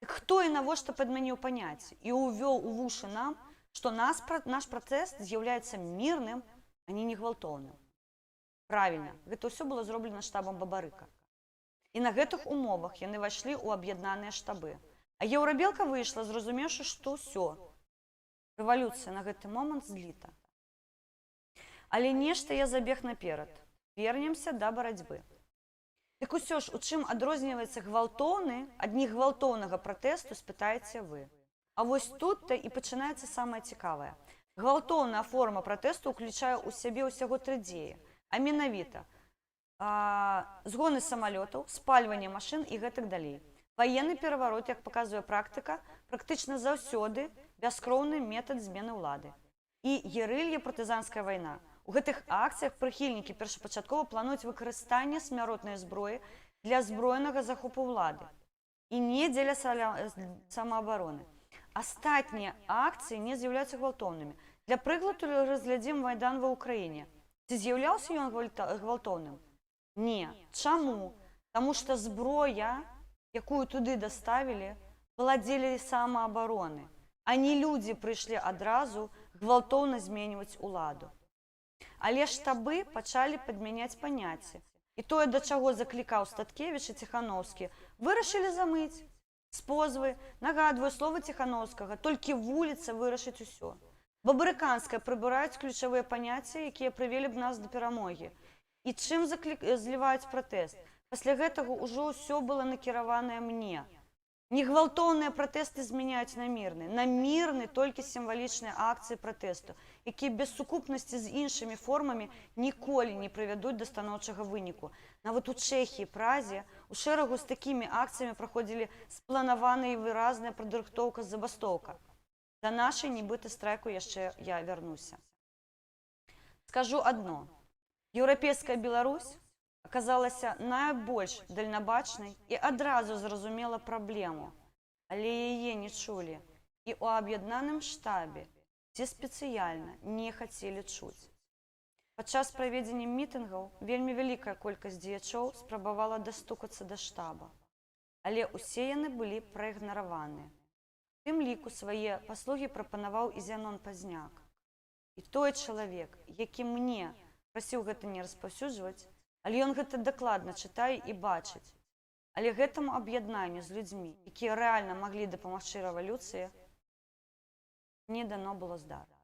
Хто і навошта падмяніў паняцце і ўвёў у вушы нам, што наш пратэст з'яўляецца мірным, а не негвалтоўным? Правільна, гэта ўсё было зроблена штабам Бабарыка. І на гэтых умовах яны вайшлі ў аб'яднаныя штабы. А Еўрабелка выйшла, зразумеўшы, што ўсё. Рэвалюцыя на гэты момант зліта. Але нешта я забег наперад. Вернемся да барацьбы. Дык усё ж, у чым адрозніваецца гвалтоўны ад негвалтоўнага пратэсту, спытаеце вы. А вось тут-то і пачынаецца самае цікавае. Гвалтоўная форма пратэсту ўключае ў сябе ўсяго 3 дзеі, а менавіта згоны самалётаў, спальванне машын і гэтак далей. Ваенны пераварот, як паказвае практыка, практычна заўсёды бяскроўны метад змены ўлады. І герылья партызанская вайна. У гэтых акцыях прыхільнікі першапачаткова плануюць выкарыстанне смяротнай зброі для зброенага захопу ўлады і не дзеля самаабароны. Астатнія акцыі не з'яўляюцца гвалтоўнымі. Для прыкладу разглядзім Майдан ва ўкраіне. Ці з'яўляўся ён гвалтоўным? Не. Чаму? Таму што зброя, якую туды даставілі, была дзеля самаабароны. а не людзі прыйшлі адразу гвалтоўна зменьваць уладу. Але штабы пачалі падмяняць паняцці. І тое, да чаго заклікаў Статкевіч і Ціхановскі, вырашылі замыць. З позвы, нагадваю, слова Ціхановскага, толькі вуліца вырашыць усё. Бабрыканская прыбіраюць ключавыя паняцці, якія прывялі б нас да перамогі. І чым зліваюць пратэст? Пасля гэтага ўжо ўсё было накіраванае мне. Не гвалтоўныя пратэсты змяняюць на мірны. На мірны толькі сімвалічныя акцыі пратэсту, якія без сукупнасці з іншымі формамі ніколі не прывядуць да станоўчага выніку. Нават у Чэхіі, Празе, у шэрагу з такімі акцыямі праходзілі спланаваная і выразная падрыхтоўка забастоўка. Да нашай нібыта страйку яшчэ я вярнуся. Скажу адно. Еўрапейская Беларусь аказалася найбольш дальнабачнай і адразу зразумела праблему, але яе не чулі і ў аб'яднаным штабе, ці спецыяльна не хацелі чуць. Падчас правядзення мітынгаў вельмі вялікая колькасць дзеячоў спрабавала дастукацца да штаба, але ўсе яны былі праігнараваныя. У тым ліку свае паслугі прапанаваў і Зянон Пазняк. І той чалавек, які мне прасіў гэта не распаўсюджваць, але ён гэта дакладна чытае і бачыць. Але гэтаму аб'яднанню з людзьмі, якія рэальна маглі дапамагчы рэвалюцыі, не дано было здарыцца.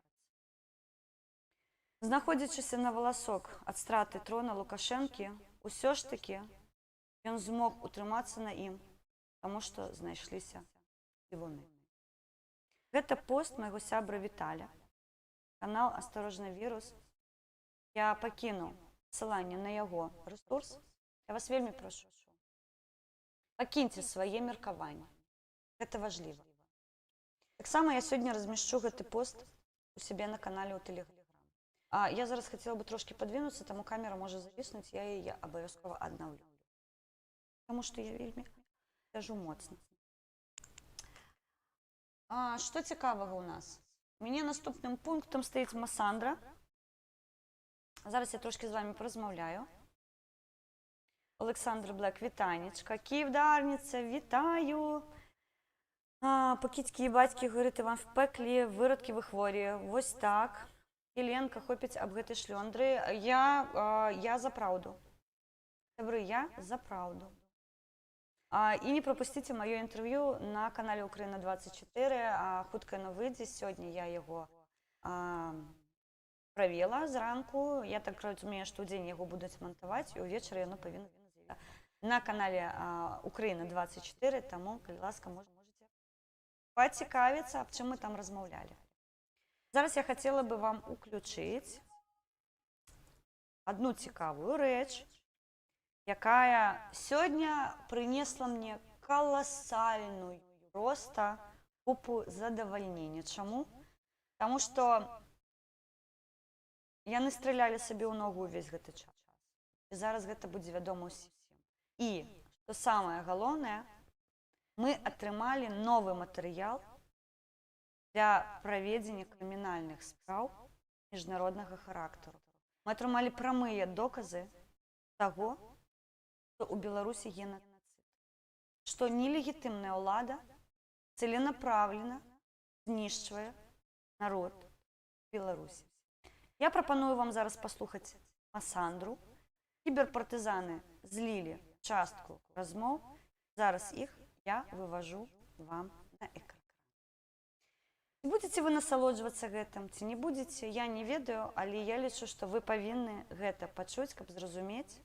Знаходзячыся на валасок ад страты трона Лукашэнкі, усё ж такі ён змог утрымацца на ім, таму што знайшліся дзівуны. Гэта пост майго сябра Віталя. Канал «Асторожна вірус». Я пакінуў ссыланне на яго рэсурс. Я вас вельмі прашу. Пакіньце свае меркаванні. Гэта важліва. Таксама я сёння размяшчу гэты пост у сябе на канале ў Тэлеграм. Я зараз хацела бы трошкі падвінуцца, таму камера можа завіснуць, я яе абавязкова аднаўлю. Таму што я вельмі сяджу моцна. Што цікавага ў нас? У мяне наступным пунктам стаіць Масандра. Зараз я трошки з вами порозмовляю. Олександр Блек, вітанечка. Київдарниця, вітаю. Покидьки і батьки горити вам в пеклі, виродки ви хворі. Ось так. Єленка, хопець об гэтай шльондри. Я за правду. Добрый, я за правду. І не пропустите моє інтерв'ю на каналі Україна 24. Хутка на выйдзе. Сьогодні я його правела зранку. Я так разумею, што ў дзень яго будуць монтаваць, і ўвечары яно павінна з'явіцца на канале Украина 24, таму, калі ласка, можете пацікавіцца, аб чым мы там размаўлялі. Зараз я хацела бы вам уключыць одну цікавую рэч, якая сёння прынесла мне каласальную проста купу задавальнення. Чаму? Таму што яны стралялі сабе ў ногу ўвесь гэты час. І зараз гэта будзе вядома ўсім. І, што самае галоўнае, мы атрымалі новы матэрыял для правядзення крымінальных спраў міжнароднага характару. Мы атрымалі прамыя доказы таго, што ў Беларусі генацыд, што нелегітымная ўлада целенапраўлена знішчвае народ Беларусі. Я прапаную вам зараз паслухаць Масандру. Кіберпартызаны злілі частку размоў. Зараз іх я выважу вам на экран. Ці будзеце вы насалоджвацца гэтым, ці не будзеце, я не ведаю, але я лічу, што вы павінны гэта пачуць, каб зразумець,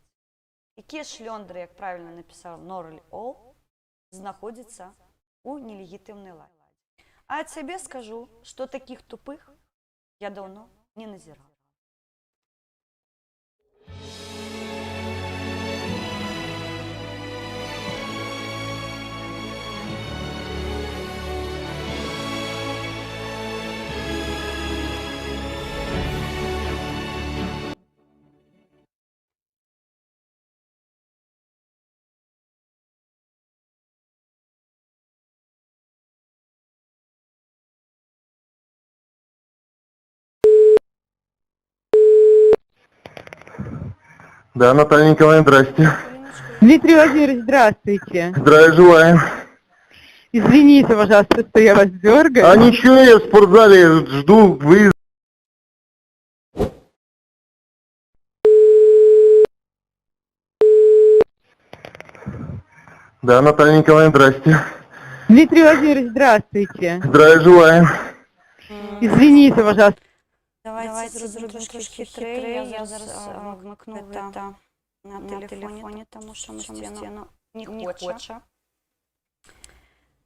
якія шлёндры, як правільна напісаў Норрель Ол, знаходзяцца ў нелегітымнай ладзе. А ад сябе скажу, што такіх тупых я даўно не назирал. Да, Наталья Николаевна, здрасте. Дмитрий Владимирович, здравствуйте. Здравия желаем. Извините, пожалуйста, что я вас дергаю. А ничего, я в спортзале жду выезд. Да, Наталья Николаевна, здрасте. Дмитрий Владимирович, здравствуйте. Здравия желаем. Извините, пожалуйста. Давайте зробимо трошки хитрее. Я зараз вмикну это на телефоні, тому що стіну не хоче.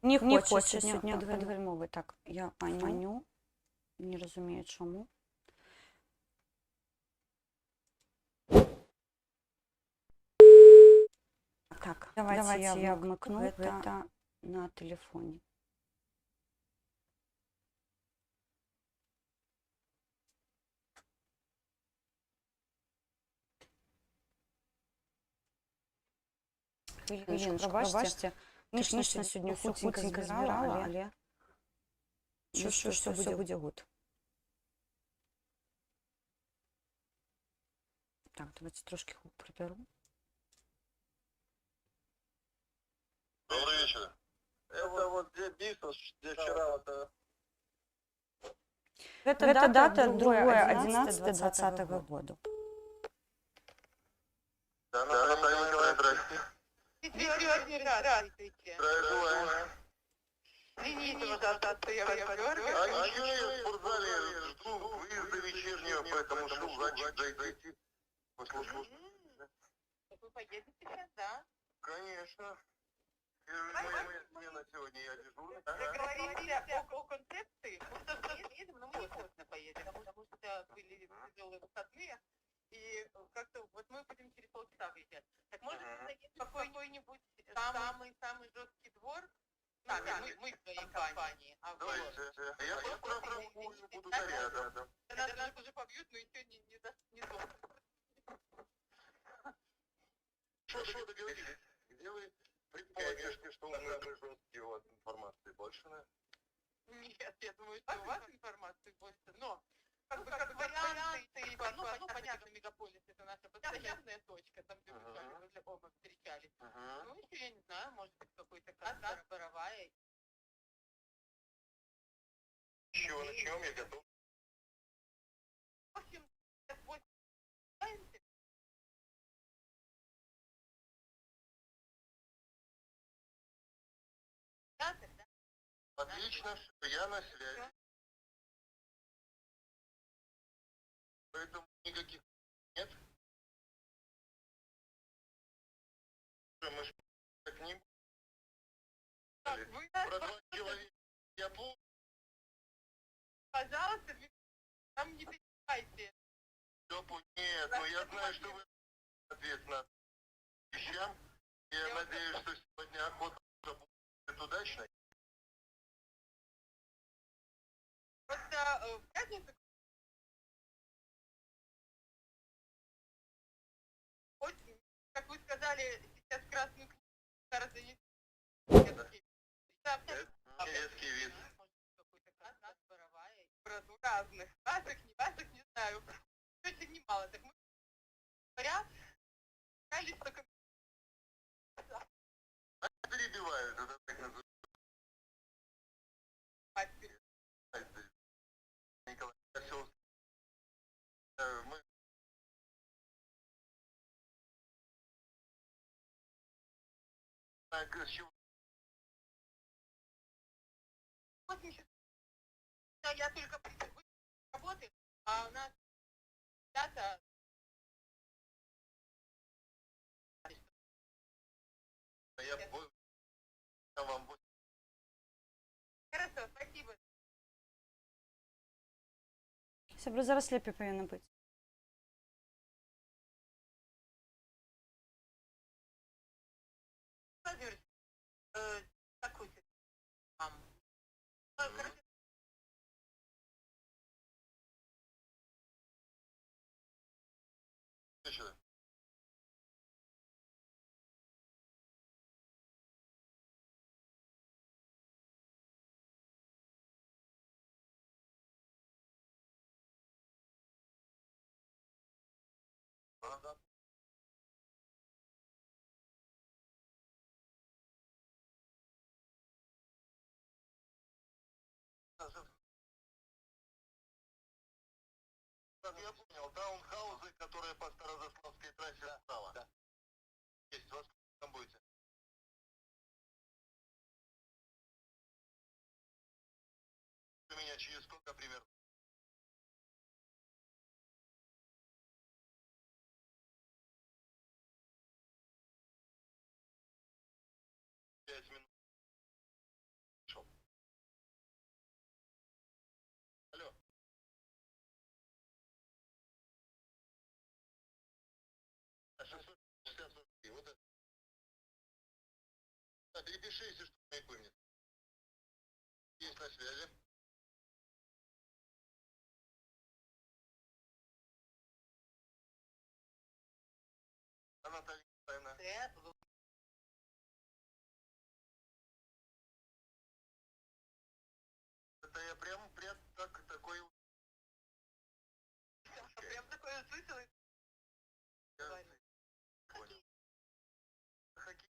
Не хоче сьогодні підгальмовий. Так, я паню. Не розумію, чому. Так, давайте я вмикну это на телефоні. Хвилиночку, пробачте. Технічно сьогодні хутенько збирала, але чувствую, що все буде гуд. Так, давайте трошки приберу. Добрый вечер. Это вот где бизнес, где вчера вот... Это дата 2.11.2020 года. Да, Наталья Николаевна, здрасте. Здравствуйте. Здравия желаем. Извините, пожалуйста, что я вас А дергаю. ничего, я в спортзале жду выезда вечернего, поэтому шел значит зайти. Вы поедете сейчас, да? Конечно. Моя смена сегодня, я дежурный. Договоримся о концепции. Мы завтра едем, но мы не поздно поедем, потому что были тяжелые выходные. И как-то вот мы будем через полчаса выезжать. Так может найти какой-нибудь самый жесткий двор? Мы в своей компании. А Давайте. Я просто буду рядом. нас уже побьют, но еще не долго. Что договорились? Где вы предполагаете, что мы жесткие у вас информации больше, да? Нет, я думаю, что у вас информации больше, но как варианты, понятно, мегаполис это наша постоянная точка, там где мы с вами возле оба встречались. Ну, еще я не знаю, может быть какой-то кассар, Боровая. Еще на чем я готов? В общем, вот, да? Отлично, я на связи. Поэтому никаких нет. Мы же к ним. Вы, Про 2 человека я помню. пожалуйста, там не перебивайте. Нет, но я знаю, что вы ответственны вещам. Я надеюсь, что сегодня охота будет удачной. Просто в пятницу очень, как вы сказали, сейчас красную книгу разонесли. Детский вид. Какой-то красный, Боровая, про разных. Ваших не знаю. Очень немало. Так мы говоря, сказали, что Перебивают, это так называется. Николай, я все мы... Так, с чего? я только работаю, а у нас дата. Я вам... Хорошо, спасибо. Себре зараз сліпі повинні бути. Владимир, какой ты там? Короче, Я понял, таунхаузы, которые по Старозаславской трассе справа. Да. Есть, во сколько там будете? У меня через сколько примерно? Пять минут. Шел. Алло. А 660 рублей, вот это. Да, перепиши, если что, не помнит. Есть на связи. Наталья Николаевна. Это я прям такой... Прям такое услышала. Понял. Хоккей.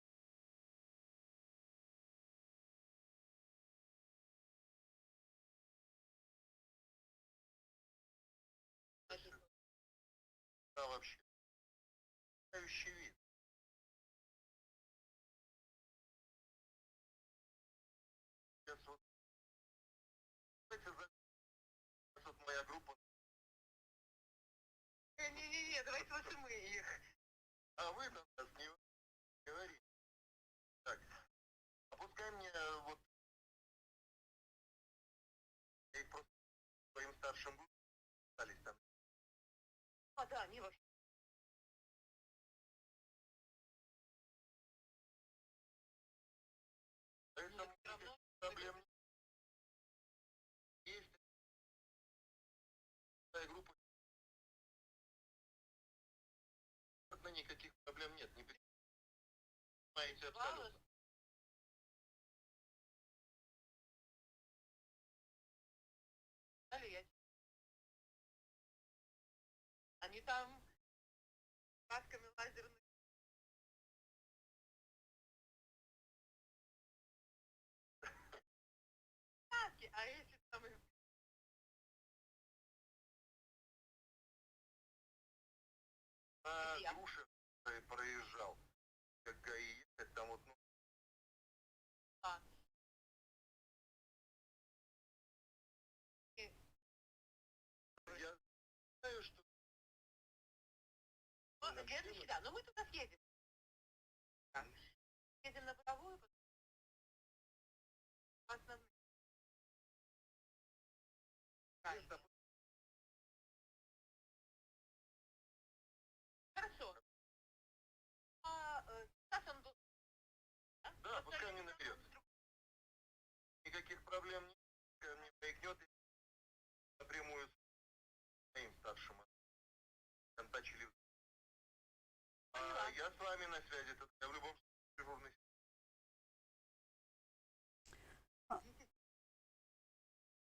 Да, вообще. Потрясающий вид. Сейчас вот... Сейчас вот моя группа... Не-не-не, давайте лучше мы их. А вы там нас не говорите. Так, а пускай мне вот... Я их просто своим старшим группам остались там. А, да, они вообще. Поэтому никаких проблем нет. Есть такая группа. Никаких проблем нет. Не понимаете абсолютно. Они там касками лазерными. А если там их... Груши проезжал, как ГАИ ехать, там вот, ну... Я знаю, что... Ну, следующий, да, но мы туда съедем. Едем на боковую, основную. Хорошо. Сейчас он был... Да, пускай мне наберет. Никаких проблем нет. Мне проикнет напрямую с моим старшим. Контачили. Я с вами на связи. Я в любом случае дежурный.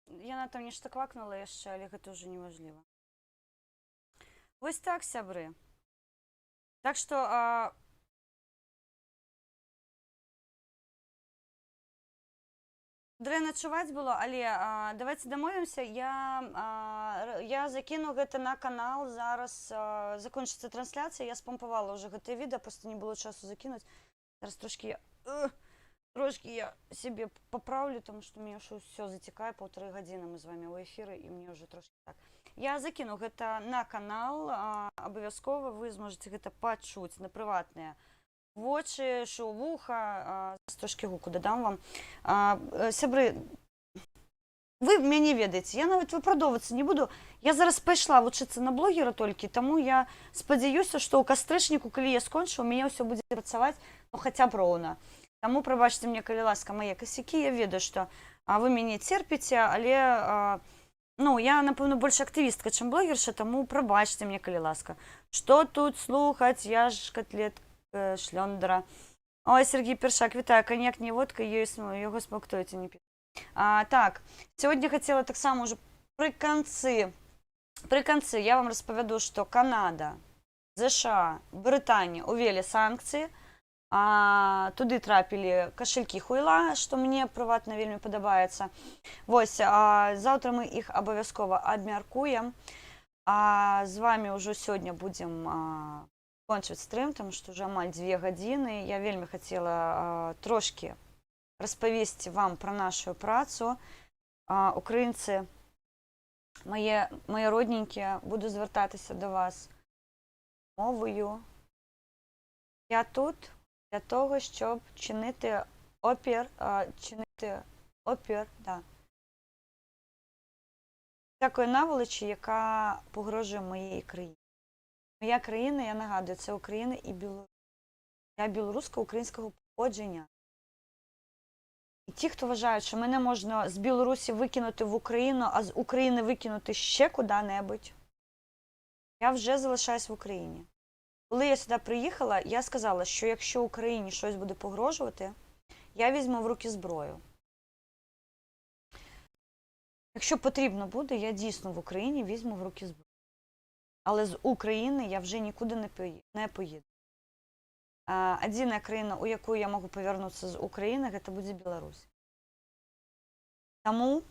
Яна там нешта квакнула яшчэ, але гэта ўжо неважліва. Вось так, сябры. Так што дрэнна чуваць было, але давайте дамовімся, я закіну гэта на канал, зараз закончыцца трансляцыя, я спампавала ўжо гэтае відэа, просто не было часу закінуць. Зараз трошкі я себе поправлю, тому што мне ўжо ўсё зацікае, 1,5 гадзіны мы з вами ў эфіры, і мне ўжо трошкі так. Я закіну гэта на канал, абавязкова вы зможаце гэта пачуць на прыватныя вочы, вуха, трошкі гуку дадам вам. Сябры, вы мяне ведаеце, я нават выпрадоўвацца не буду. Я зараз пайшла вучыцца на блогера толькі, таму я спадзяюся, што ў кастрычніку, калі я скончу, у мяне ўсё будзе працаваць, ну, хаця б роўна. Таму прабачце мне, калі ласка, мае касякі, я ведаю, што вы мяне церпіце, але ну, я, напэўна, больш актывістка, чым блогерша, таму прабачце мне, калі ласка. Што тут слухаць, я ж котлет шлёндра. Ой, Сергей Першак, вітаю, коньяк не водка, яго смактуеце, не п'ю. Так, сёння хацела таксама ўжо пры канцы я вам распавяду, што Канада, ЗША, Брытанія увелі санкцыі, туды трапілі кашелькі хуйла, што мне прыватна вельмі падабаецца. Вось, заўтра мы іх абавязкова абмяркуем. А з вами ўжо сёння будзем кончыць стрым, таму што ўжо амаль 2 гадзіны. Я вельмі хацела трошкі распавесці вам пра нашу працу. Украінцы, мае родненькія, буду звяртатися до вас мовою. Я тут для того, щоб чинити опір, всякої наволочі, яка погрожує моїй країні. Моя країна, я нагадую, це Україна і Білорусь. Я білорусько-українського походження. І ті, хто вважають, що мене можна з Білорусі викинути в Україну, а з України викинути ще куди-небудь, я вже залишаюсь в Україні. Коли я сюди приїхала, я сказала, що якщо Україні щось буде погрожувати, я візьму в руки зброю. Якщо потрібно буде, я дійсно в Україні візьму в руки зброю. Але з України я вже нікуди не поїду. Єдина країна, у яку я можу повернутися з України, це буде Білорусь. Тому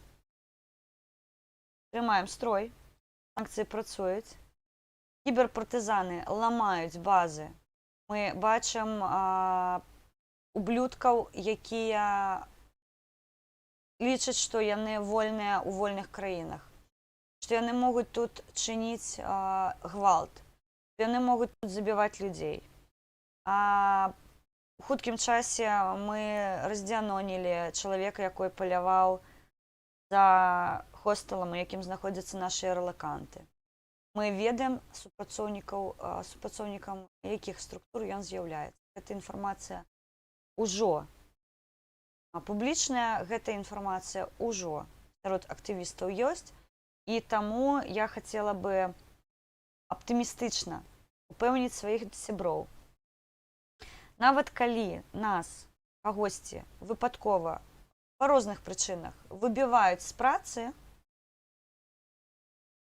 тримаємо строй, санкції працюють, кіберпартизани ламають бази. Ми бачимо ублюдків, які лічать, що вони вольні у вольних країнах, що вони можуть тут чинити гвалт, що вони можуть тут забивати людей. У хуткім часі ми роздіанонили чоловіка, який полював за хостелом, у яким знаходяться наші релаканти. Ми ведаємо супрацоўнікам яких структур ён з'яўляецца. Гэта інфармацыя ўжо публічная, гэта інфармацыя ўжо сярод актывістаў ёсць, і таму я хацела бы аптымістычна упэўніць сваіх сяброў. Нават калі нас, кагосьці, выпадкова, па розных прычынах выбіваюць з працы,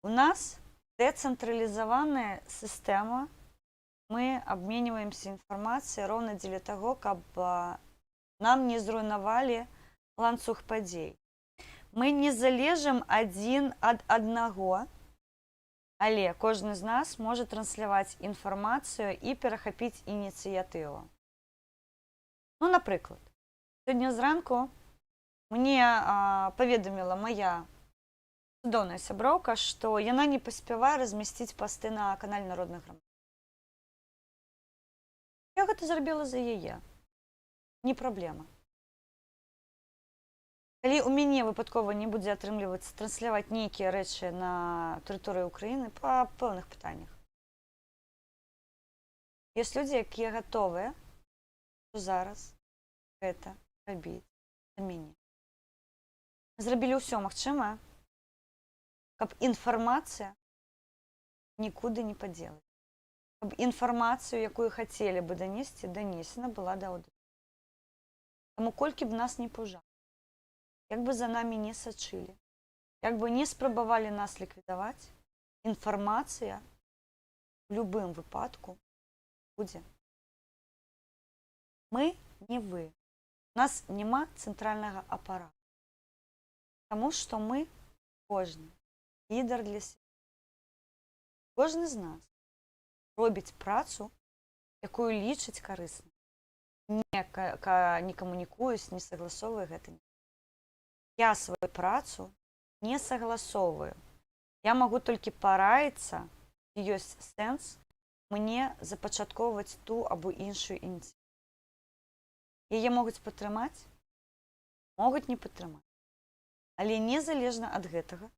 у нас децэнтралізаваная сістэма, мы абменьваемся інфармацыяй роўна дзеля таго, каб нам не зруйнавалі ланцуг падзей. Мы не залежым адзін ад аднаго, але кожны з нас можа трансляваць інфармацыю і перахапіць ініцыятыву. Ну, напрыклад, сёння зранку мне паведаміла моя цудоўная сяброўка, што яна не паспявае размясціць пасты на канале Народных грамад. Я гэта зрабіла за яе. Не праблема. Калі ў мяне выпадкова не будзе атрымлівацца трансляваць нейкія рэчы на тэрыторыі Украіны па пэўных пытаннях. Ёсць людзі, якія гатовыя зараз гэта рабіць за мяне. Зрабілі ўсё магчымае, каб інфармацыя нікуды не падзелась. Каб інфармацыю, якую хацелі бы данесці, данесена была да аўдыторыі. Таму колькі б нас не пужалі, як бы за намі не сачылі, як бы не спрабавалі нас ліквідаваць, інфармацыя в любым выпадку будзе. Мы не вы. У нас няма цэнтральнага апарата. Таму што мы кожны лідар для сябе. Кожны з нас робіць працу, якую лічыць карыснай. Не камунікуюсь, не сагласоўваю гэта. Я сваю працу не сагласоўваю. Я магу толькі параіцца, ёсць сэнс мне запачаткоўваць ту або іншую ініцыятыву. Яе могуць падтрымаць, могуць не падтрымаць. Але незалежна ад гэтага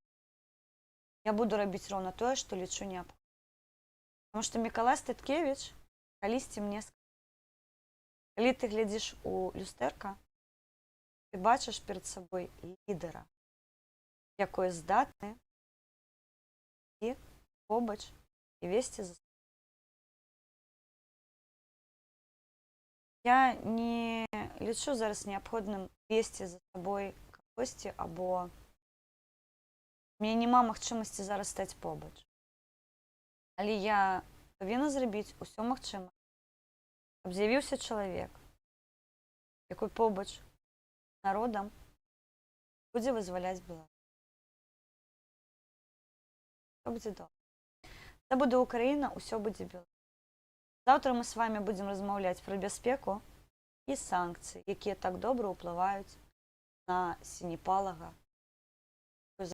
я буду рабіць роўна тое, што лічу неабходным. Таму што Мікалай Статкевіч калісьці мне сказаў: калі ты глядзіш у люстэрка, ты бачыш перад сабой лідара, якое здатны і побач і весці за сабой. Я не лічу зараз неабходным весці за сабой кагосьці, або мне няма магчымасці зараз стаць побач. Але я павінна зрабіць усё магчымае, каб з'явіўся чалавек, якой побач з народам будзе вызваляць Беларусь. Што будзе добра. Це буде Україна, усё будзе Беларусь. Завтра мы с вами будем размаўляць пра бяспеку і санкцыі, якія так добра ўплываюць на сінепалага